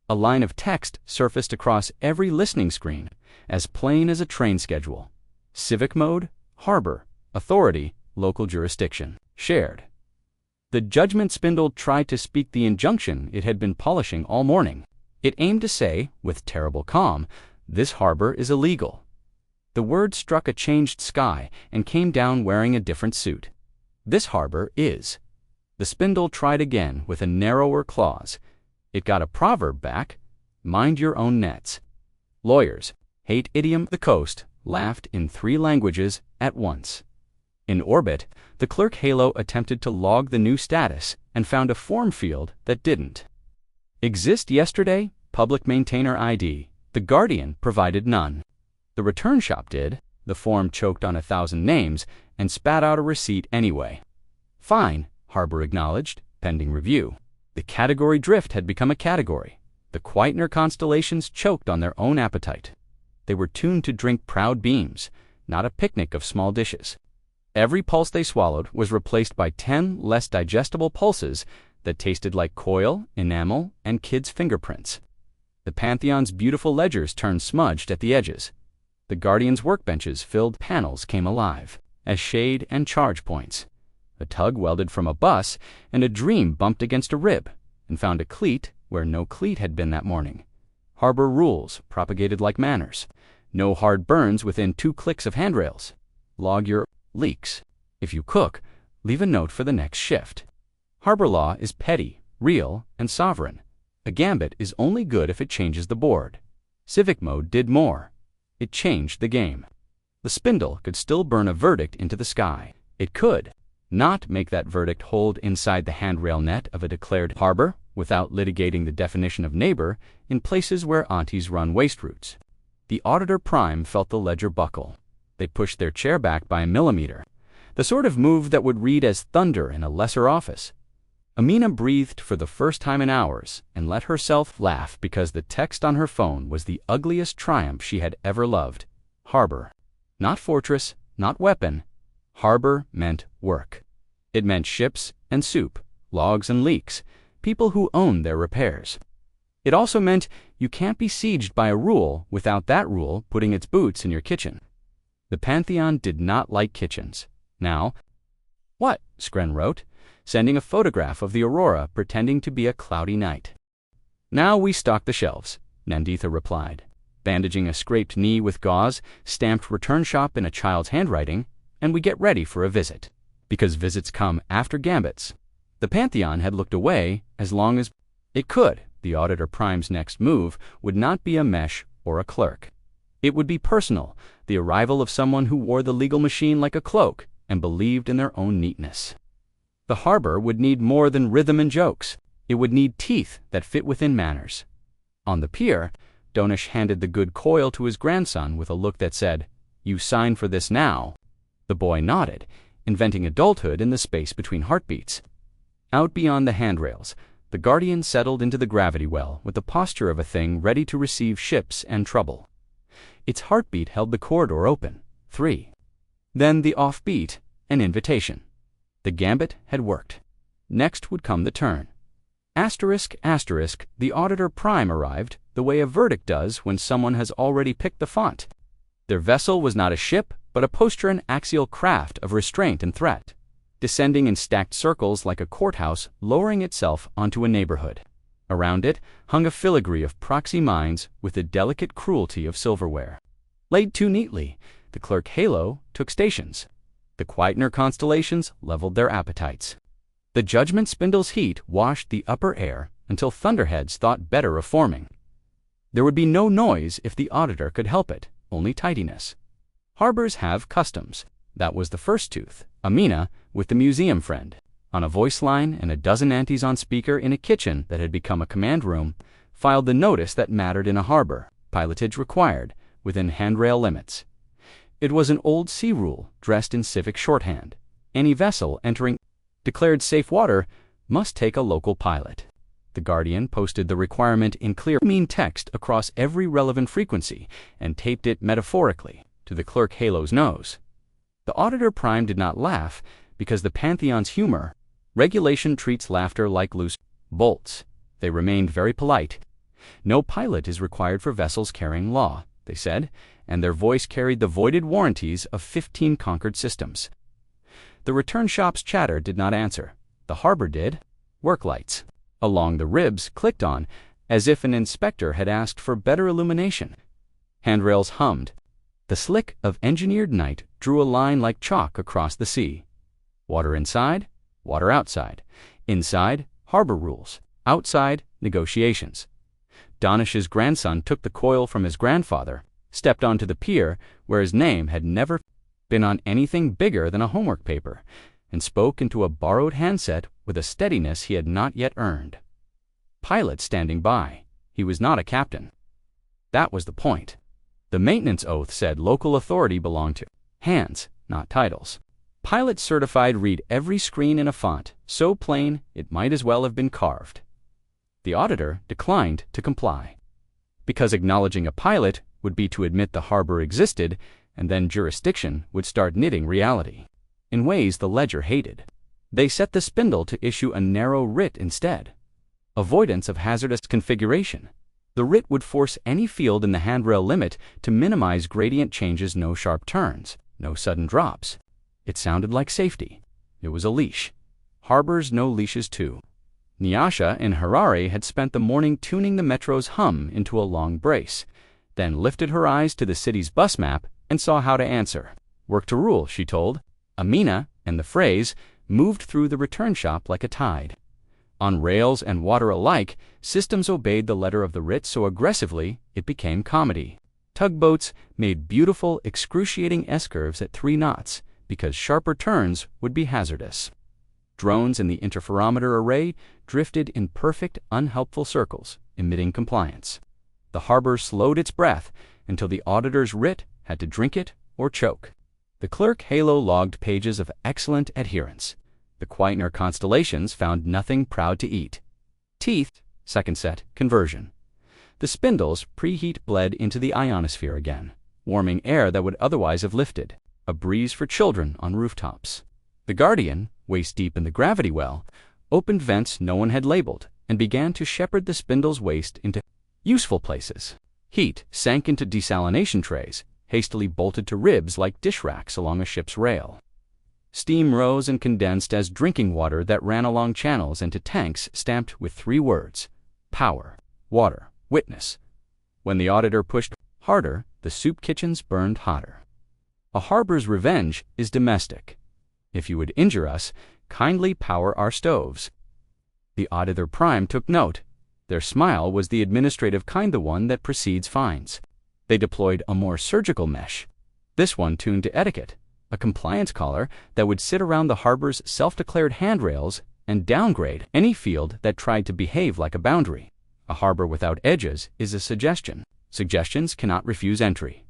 A line of text surfaced across every listening screen, as plain as a train schedule. Civic mode, harbor, authority, local jurisdiction, shared. The judgment spindle tried to speak the injunction it had been polishing all morning. It aimed to say, with terrible calm, "This harbor is illegal." The word struck a changed sky and came down wearing a different suit. "This harbor is." The spindle tried again with a narrower clause. It got a proverb back: "Mind your own nets." Lawyers, hate idiom the coast, laughed in 3 languages at once. In orbit, the clerk Halo attempted to log the new status and found a form field that didn't exist yesterday. Public maintainer ID. The Guardian provided none. The return shop did. The form choked on 1,000 names and spat out a receipt anyway. Fine, Harbor acknowledged, pending review. The category drift had become a category. The Quietener constellations choked on their own appetite. They were tuned to drink proud beams, not a picnic of small dishes. Every pulse they swallowed was replaced by 10 less digestible pulses that tasted like coil, enamel, and kids' fingerprints. The Pantheon's beautiful ledgers turned smudged at the edges. The Guardian's workbenches filled panels came alive as shade and charge points. A tug welded from a bus, and a dream bumped against a rib and found a cleat where no cleat had been that morning. Harbor rules propagated like manners. No hard burns within 2 clicks of handrails. Log your leaks. If you cook, leave a note for the next shift. Harbor law is petty, real, and sovereign. A gambit is only good if it changes the board. Civic mode did more. It changed the game. The spindle could still burn a verdict into the sky. It could not make that verdict hold inside the handrail net of a declared harbor without litigating the definition of neighbor in places where aunties run waste routes. The auditor prime felt the ledger buckle. They pushed their chair back by a millimeter, the sort of move that would read as thunder in a lesser office. Amina breathed for the first time in hours and let herself laugh because the text on her phone was the ugliest triumph she had ever loved. Harbor. Not fortress, not weapon. Harbor meant work. It meant ships and soup, logs and leaks, people who own their repairs. It also meant you can't be sieged by a rule without that rule putting its boots in your kitchen. The Pantheon did not like kitchens. Now, "What?" Skren wrote, sending a photograph of the aurora pretending to be a cloudy night. "Now we stock the shelves," Nanditha replied, bandaging a scraped knee with gauze, stamped return shop in a child's handwriting, and we get ready for a visit. Because visits come after gambits. The Pantheon had looked away as long as it could. The Auditor Prime's next move would not be a mesh or a clerk. It would be personal, the arrival of someone who wore the legal machine like a cloak and believed in their own neatness. The harbor would need more than rhythm and jokes. It would need teeth that fit within manners. On the pier, Donish handed the good coil to his grandson with a look that said, "You sign for this now." The boy nodded, inventing adulthood in the space between heartbeats. Out beyond the handrails, the Guardian settled into the gravity well with the posture of a thing ready to receive ships and trouble. Its heartbeat held the corridor open. 3. Then the offbeat, an invitation. The gambit had worked. Next would come the turn. Asterisk, asterisk, the Auditor Prime arrived the way a verdict does when someone has already picked the font. Their vessel was not a ship, but a postern axial craft of restraint and threat, descending in stacked circles like a courthouse, lowering itself onto a neighborhood. Around it hung a filigree of proxy mines with the delicate cruelty of silverware. Laid too neatly, the clerk Halo took stations. The Quietener constellations leveled their appetites. The judgment spindle's heat washed the upper air until thunderheads thought better of forming. There would be no noise if the auditor could help it, only tidiness. Harbors have customs. That was the first tooth. Amina, with the museum friend, on a voice line and a dozen aunties on speaker in a kitchen that had become a command room, filed the notice that mattered in a harbor, pilotage required, within handrail limits. It was an old sea rule dressed in civic shorthand. Any vessel entering declared safe water must take a local pilot. The Guardian posted the requirement in clear mean text across every relevant frequency and taped it metaphorically to the clerk Halo's nose. The Auditor Prime did not laugh because the Pantheon's humor. Regulation treats laughter like loose bolts. They remained very polite. No pilot is required for vessels carrying law, they said, and their voice carried the voided warranties of 15 conquered systems. The return shop's chatter did not answer. The harbor did. Work lights along the ribs clicked on, as if an inspector had asked for better illumination. Handrails hummed. The slick of engineered night drew a line like chalk across the sea. Water inside, water outside. Inside, harbor rules. Outside, negotiations. Donish's grandson took the coil from his grandfather, stepped onto the pier where his name had never been on anything bigger than a homework paper, and spoke into a borrowed handset with a steadiness he had not yet earned. Pilot standing by. He was not a captain. That was the point. The maintenance oath said local authority belonged to hands, not titles. Pilot certified read every screen in a font so plain it might as well have been carved. The auditor declined to comply, because acknowledging a pilot would be to admit the harbor existed, and then jurisdiction would start knitting reality in ways the ledger hated. They set the spindle to issue a narrow writ instead. Avoidance of hazardous configuration. The writ would force any field in the handrail limit to minimize gradient changes, no sharp turns, no sudden drops. It sounded like safety. It was a leash. Harbors no leashes too. Nyasha in Harare had spent the morning tuning the metro's hum into a long brace, then lifted her eyes to the city's bus map and saw how to answer. Work to rule, she told. Amina and the phrase moved through the return shop like a tide. On rails and water alike, systems obeyed the letter of the writ so aggressively it became comedy. Tugboats made beautiful, excruciating S-curves at 3 knots because sharper turns would be hazardous. Drones in the interferometer array drifted in perfect, unhelpful circles, emitting compliance. The harbor slowed its breath until the auditor's writ had to drink it or choke. The clerk Halo logged pages of excellent adherence. The Quaitner constellations found nothing proud to eat. Teeth, second set, conversion. The spindles preheat bled into the ionosphere again, warming air that would otherwise have lifted. A breeze for children on rooftops. The Guardian, waist deep in the gravity well, opened vents no one had labeled and began to shepherd the spindle's waste into useful places. Heat sank into desalination trays, hastily bolted to ribs like dish racks along a ship's rail. Steam rose and condensed as drinking water that ran along channels into tanks stamped with 3 words: power, water, witness. When the auditor pushed harder, the soup kitchens burned hotter. A harbor's revenge is domestic. If you would injure us, kindly power our stoves. The Auditor Prime took note. Their smile was the administrative kind, the one that precedes fines. They deployed a more surgical mesh, this one tuned to etiquette, a compliance collar that would sit around the harbor's self-declared handrails and downgrade any field that tried to behave like a boundary. A harbor without edges is a suggestion. Suggestions cannot refuse entry.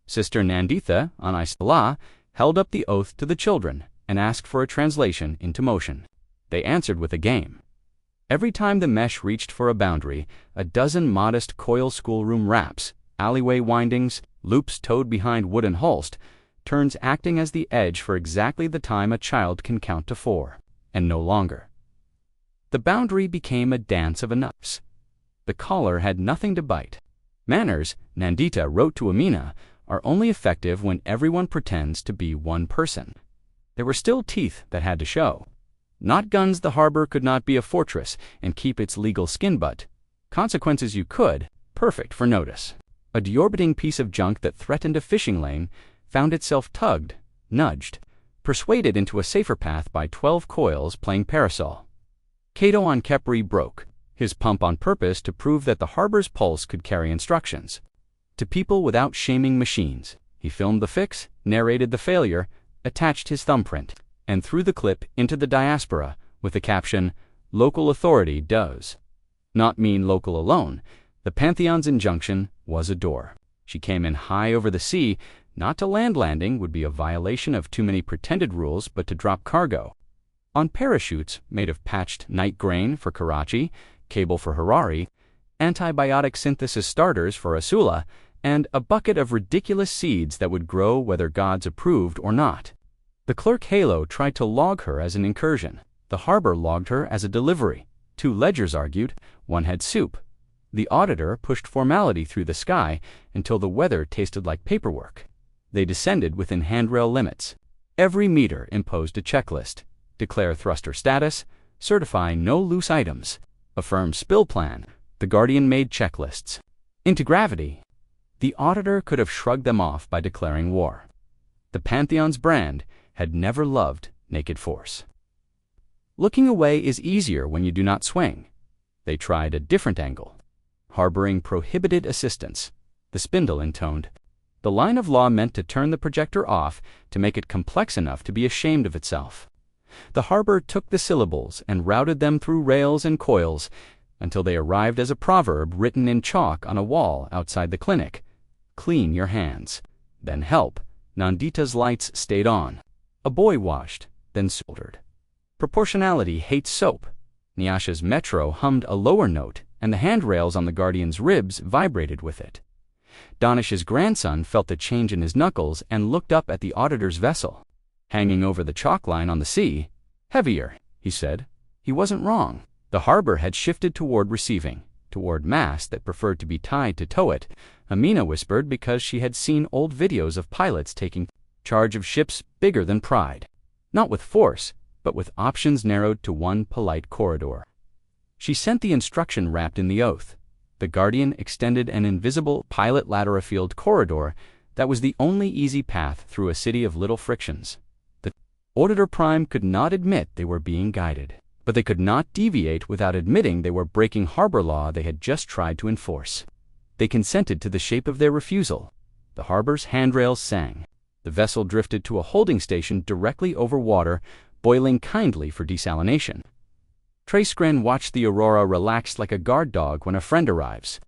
Sister Nanditha on Isla held up the oath to the children and asked for a translation into motion. They answered with a game. Every time the mesh reached for a boundary, a dozen modest coil schoolroom wraps, alleyway windings, loops towed behind wooden hulst, turns acting as the edge for exactly the time a child can count to 4, and no longer. The boundary became a dance of enoughs. The collar had nothing to bite. Manners, Nandita wrote to Amina, are only effective when everyone pretends to be one person. There were still teeth that had to show. Not guns. The harbor could not be a fortress and keep its legal skin, but consequences you could, perfect for notice. A deorbiting piece of junk that threatened a fishing lane found itself tugged, nudged, persuaded into a safer path by 12 coils playing parasol. Cato on Kepri broke, his pump on purpose to prove that the harbor's pulse could carry instructions. To people without shaming machines, he filmed the fix, narrated the failure, attached his thumbprint, and threw the clip into the diaspora with the caption, "Local authority does not mean local alone." The Pantheon's injunction was a door. She came in high over the sea. Not to land. Landing would be a violation of too many pretended rules, but to drop cargo on parachutes made of patched night grain for Karachi, cable for Harari, antibiotic synthesis starters for Asula, and a bucket of ridiculous seeds that would grow whether gods approved or not. The clerk Halo tried to log her as an incursion. The harbor logged her as a delivery. 2 ledgers argued, one had soup. The auditor pushed formality through the sky until the weather tasted like paperwork. They descended within handrail limits. Every meter imposed a checklist. Declare thruster status, certify no loose items, affirm spill plan. The Guardian made checklists. Into gravity. The auditor could have shrugged them off by declaring war. The Pantheon's brand had never loved naked force. Looking away is easier when you do not swing. They tried a different angle. Harboring prohibited assistance, the spindle intoned. The line of law meant to turn the projector off to make it complex enough to be ashamed of itself. The harbor took the syllables and routed them through rails and coils until they arrived as a proverb written in chalk on a wall outside the clinic. Clean your hands. Then help. Nandita's lights stayed on. A boy washed, then soldered. Proportionality hates soap. Nyasha's metro hummed a lower note, and the handrails on the Guardian's ribs vibrated with it. Danish's grandson felt the change in his knuckles and looked up at the auditor's vessel. Hanging over the chalk line on the sea, heavier, he said. He wasn't wrong. The harbor had shifted toward receiving, toward masts that preferred to be tied to tow it. Amina whispered because she had seen old videos of pilots taking charge of ships bigger than pride. Not with force, but with options narrowed to one polite corridor. She sent the instruction wrapped in the oath. The Guardian extended an invisible pilot ladder afield corridor that was the only easy path through a city of little frictions. The Auditor Prime could not admit they were being guided, but they could not deviate without admitting they were breaking harbor law they had just tried to enforce. They consented to the shape of their refusal. The harbor's handrails sang. The vessel drifted to a holding station directly over water, boiling kindly for desalination. Traskren watched the Aurora relaxed like a guard dog when a friend arrives.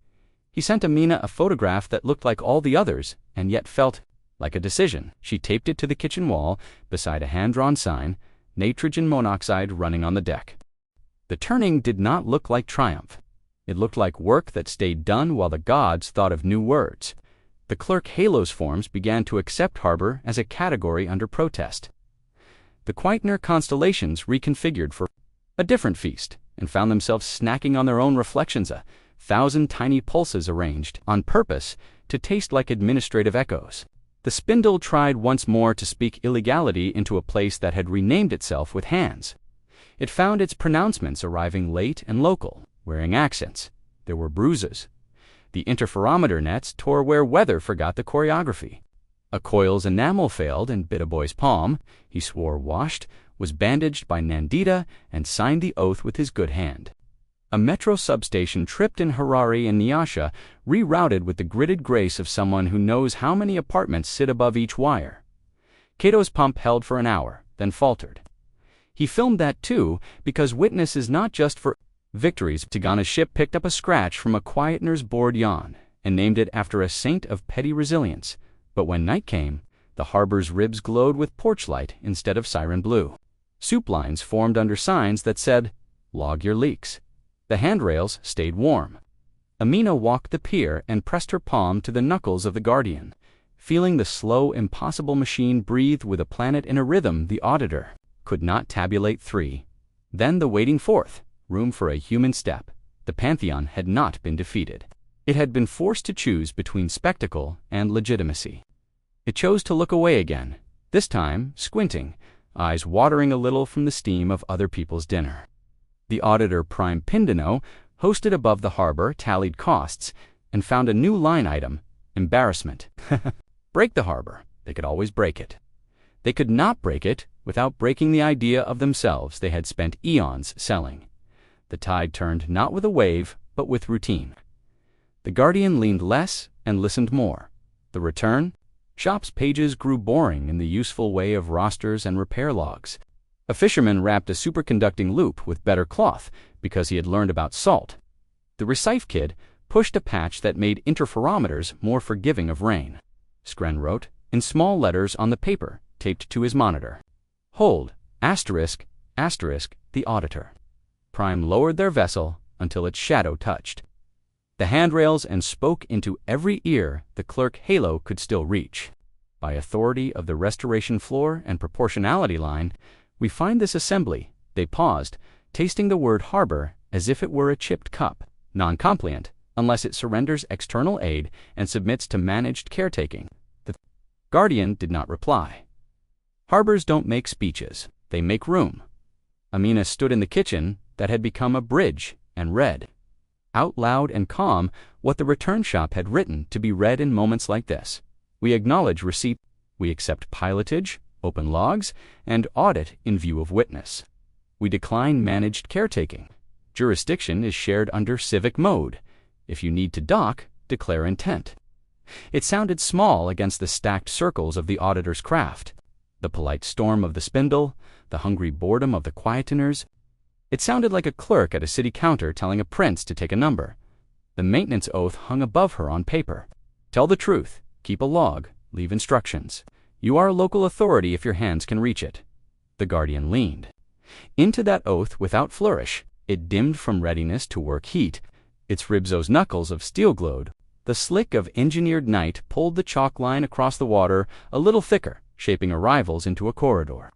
He sent Amina a photograph that looked like all the others, and yet felt like a decision. She taped it to the kitchen wall, beside a hand-drawn sign, nitrogen monoxide running on the deck. The turning did not look like triumph. It looked like work that stayed done while the gods thought of new words. The clerk Halo's forms began to accept harbor as a category under protest. The Quaitner constellations reconfigured for a different feast and found themselves snacking on their own reflections, 1,000 tiny pulses arranged on purpose to taste like administrative echoes. The spindle tried once more to speak illegality into a place that had renamed itself with hands. It found its pronouncements arriving late and local, wearing accents. There were bruises. The interferometer nets tore where weather forgot the choreography. A coil's enamel failed and bit a boy's palm. He swore washed, was bandaged by Nandita, and signed the oath with his good hand. A metro substation tripped in Harari and Nyasha, rerouted with the gritted grace of someone who knows how many apartments sit above each wire. Cato's pump held for an hour, then faltered. He filmed that too, because witness is not just for victories. Tigana's ship picked up a scratch from a Quaitner's board yawn and named it after a saint of petty resilience. But when night came, the harbor's ribs glowed with porch light instead of siren blue. Soup lines formed under signs that said, "Log your leaks." The handrails stayed warm. Amina walked the pier and pressed her palm to the knuckles of the Guardian, feeling the slow, impossible machine breathe with a planet in a rhythm the auditor could not tabulate 3. Then the waiting fourth, room for a human step. The Pantheon had not been defeated. It had been forced to choose between spectacle and legitimacy. It chose to look away again, this time squinting, eyes watering a little from the steam of other people's dinner. The Auditor Prime Pindano, hosted above the harbor, tallied costs, and found a new line item, embarrassment. Break the harbor. They could always break it. They could not break it without breaking the idea of themselves they had spent eons selling. The tide turned not with a wave, but with routine. The Guardian leaned less and listened more. The return? Shop's pages grew boring in the useful way of rosters and repair logs. A fisherman wrapped a superconducting loop with better cloth because he had learned about salt. The Receive kid pushed a patch that made interferometers more forgiving of rain. Skren wrote, in small letters on the paper taped to his monitor. Hold, ***, the auditor. Prime lowered their vessel until its shadow touched the handrails and spoke into every ear the clerk halo could still reach. By authority of the restoration floor and proportionality line, we find this assembly. They paused, tasting the word harbor as if it were a chipped cup, non-compliant, unless it surrenders external aid and submits to managed caretaking. The guardian did not reply. Harbors don't make speeches, they make room. Amina stood in the kitchen that had become a bridge and read, out loud and calm, what the return shop had written to be read in moments like this. We acknowledge receipt, we accept pilotage, open logs, and audit in view of witness. We decline managed caretaking. Jurisdiction is shared under civic mode. If you need to dock, declare intent. It sounded small against the stacked circles of the auditor's craft, the polite storm of the spindle, the hungry boredom of the quieteners. It sounded like a clerk at a city counter telling a prince to take a number. The maintenance oath hung above her on paper. Tell the truth, keep a log, leave instructions. You are a local authority if your hands can reach it. The guardian leaned into that oath without flourish. It dimmed from readiness to work heat. Its ribsose knuckles of steel glowed. The slick of engineered night pulled the chalk line across the water a little thicker, shaping arrivals into a corridor.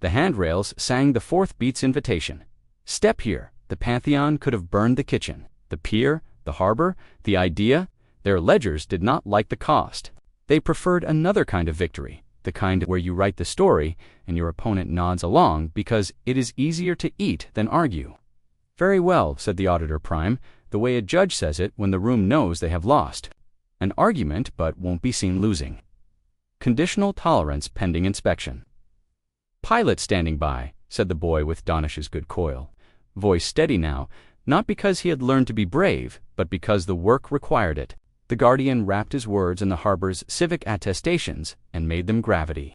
The handrails sang the fourth beat's invitation. Step here. The Pantheon could have burned the kitchen. The pier, the harbor, the idea. Their ledgers did not like the cost. They preferred another kind of victory, the kind where you write the story and your opponent nods along because it is easier to eat than argue. Very well, said the Auditor Prime, the way a judge says it when the room knows they have lost. An argument, but won't be seen losing. Conditional tolerance pending inspection. Pilot standing by, said the boy with Donish's good coil. Voice steady now, not because he had learned to be brave, but because the work required it. The guardian wrapped his words in the harbor's civic attestations and made them gravity.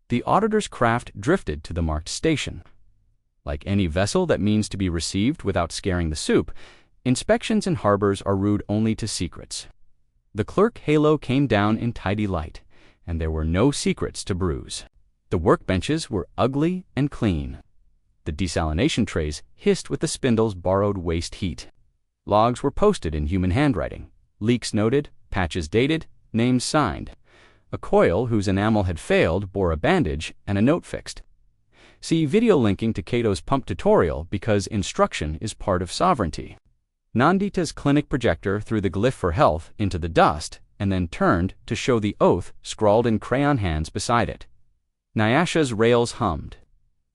The auditor's craft drifted to the marked station. Like any vessel that means to be received without scaring the soup, inspections in harbors are rude only to secrets. The clerk halo came down in tidy light, and there were no secrets to bruise. The workbenches were ugly and clean. The desalination trays hissed with the spindle's borrowed waste heat. Logs were posted in human handwriting, leaks noted, patches dated, names signed. A coil whose enamel had failed bore a bandage and a note fixed. See video linking to Cato's pump tutorial because instruction is part of sovereignty. Nandita's clinic projector threw the glyph for health into the dust and then turned to show the oath scrawled in crayon hands beside it. Nyasha's rails hummed.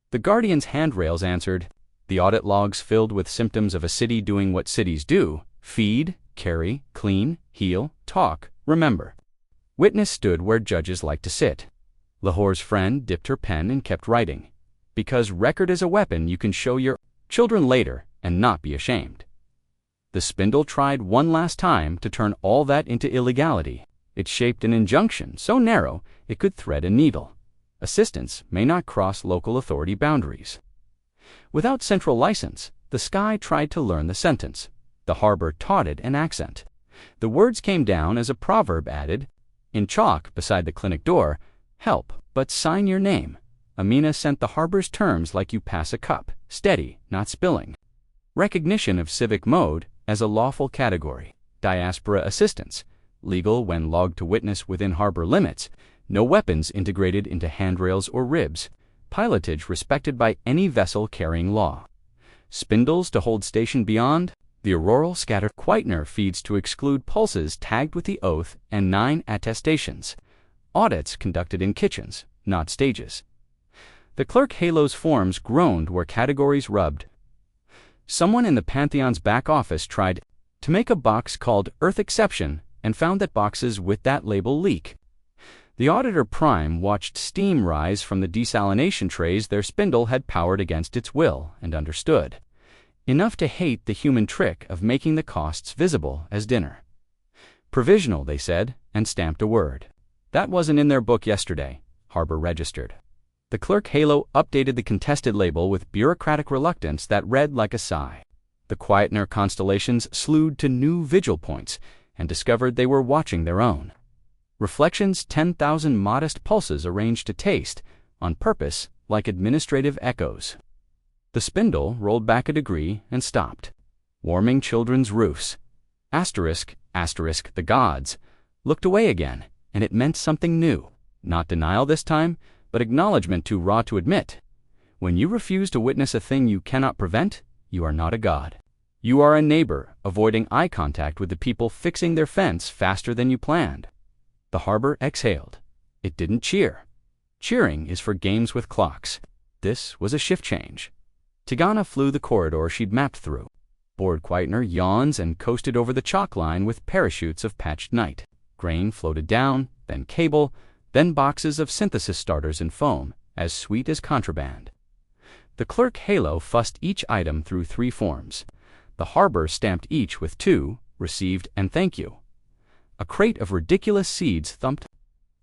The guardian's handrails answered. The audit logs filled with symptoms of a city doing what cities do: feed, carry, clean, heal, talk, remember. Witness stood where judges like to sit. Lahore's friend dipped her pen and kept writing. Because record is a weapon you can show your children later and not be ashamed. The spindle tried one last time to turn all that into illegality. It shaped an injunction so narrow it could thread a needle. Assistance may not cross local authority boundaries. Without central license, the sky tried to learn the sentence. The harbor taught an accent. The words came down as a proverb added. In chalk beside the clinic door, help, but sign your name. Amina sent the harbor's terms like you pass a cup, steady, not spilling. Recognition of civic mode as a lawful category. Diaspora assistance, legal when logged to witness within harbor limits. No weapons integrated into handrails or ribs. Pilotage respected by any vessel carrying law. Spindles to hold station beyond. The auroral scatter Quietener feeds to exclude pulses tagged with the oath and 9 attestations. Audits conducted in kitchens, not stages. The clerk halo's forms groaned where categories rubbed. Someone in the Pantheon's back office tried to make a box called Earth Exception and found that boxes with that label leak. The Auditor Prime watched steam rise from the desalination trays their spindle had powered against its will and understood. Enough to hate the human trick of making the costs visible as dinner. Provisional, they said, and stamped a word. That wasn't in their book yesterday, Harbor registered. The clerk halo updated the contested label with bureaucratic reluctance that read like a sigh. The Quietener constellations slewed to new vigil points and discovered they were watching their own. Reflections 10,000 modest pulses arranged to taste, on purpose, like administrative echoes. The spindle rolled back a degree and stopped. warming children's roofs. Asterisk, asterisk, the gods looked away again, and it meant something new. Not denial this time, but acknowledgement too raw to admit. When you refuse to witness a thing you cannot prevent, you are not a god. You are a neighbor, avoiding eye contact with the people fixing their fence faster than you planned. The harbor exhaled. It didn't cheer. Cheering is for games with clocks. This was a shift change. Tigana flew the corridor she'd mapped through. Board Quietener yawns and coasted over the chalk line with parachutes of patched night. Grain floated down, then cable, then boxes of synthesis starters in foam, as sweet as contraband. The clerk Halo fussed each item through 3 forms. The harbor stamped each with 2, received and thank you. A crate of ridiculous seeds thumped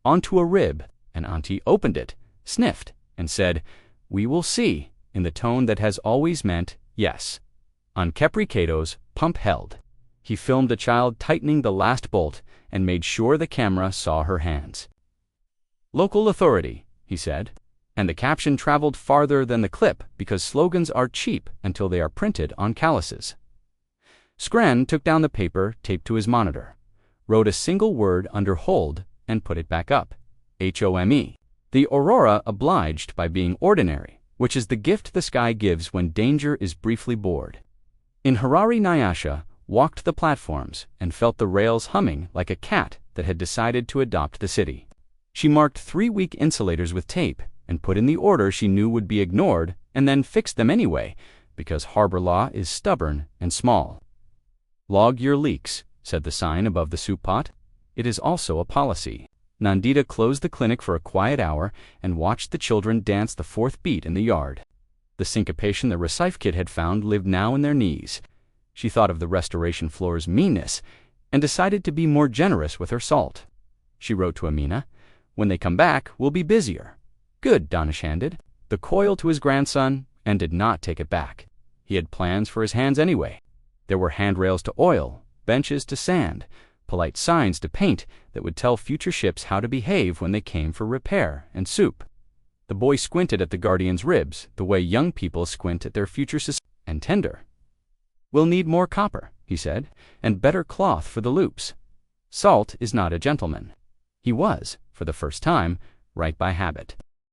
onto a rib, and Auntie opened it, sniffed, and said, "We will see," in the tone that has always meant yes. On Kepri Kato's pump held. He filmed a child tightening the last bolt and made sure the camera saw her hands. "Local authority," he said, and the caption traveled farther than the clip because slogans are cheap until they are printed on calluses. Scren took down the paper taped to his monitor, wrote a single word under hold, and put it back up. HOME. The aurora obliged by being ordinary, which is the gift the sky gives when danger is briefly bored. In Harari Nyasha walked the platforms and felt the rails humming like a cat that had decided to adopt the city. She marked 3 weak insulators with tape and put in the order she knew would be ignored and then fixed them anyway, because harbor law is stubborn and small. "Log your leaks," said the sign above the soup pot. It is also a policy. Nandita closed the clinic for a quiet hour and watched the children dance the 4th beat in the yard. The syncopation the Recife kid had found lived now in their knees. She thought of the restoration floor's meanness and decided to be more generous with her salt. She wrote to Amina, "When they come back, we'll be busier." "Good," Danish handed the coil to his grandson and did not take it back. He had plans for his hands anyway. There were handrails to oil, benches to sand, polite signs to paint that would tell future ships how to behave when they came for repair and soup. The boy squinted at the guardian's ribs the way young people squint at their future and tender. "We'll need more copper," he said, "and better cloth for the loops." Salt is not a gentleman. He was, for the first time, right by habit.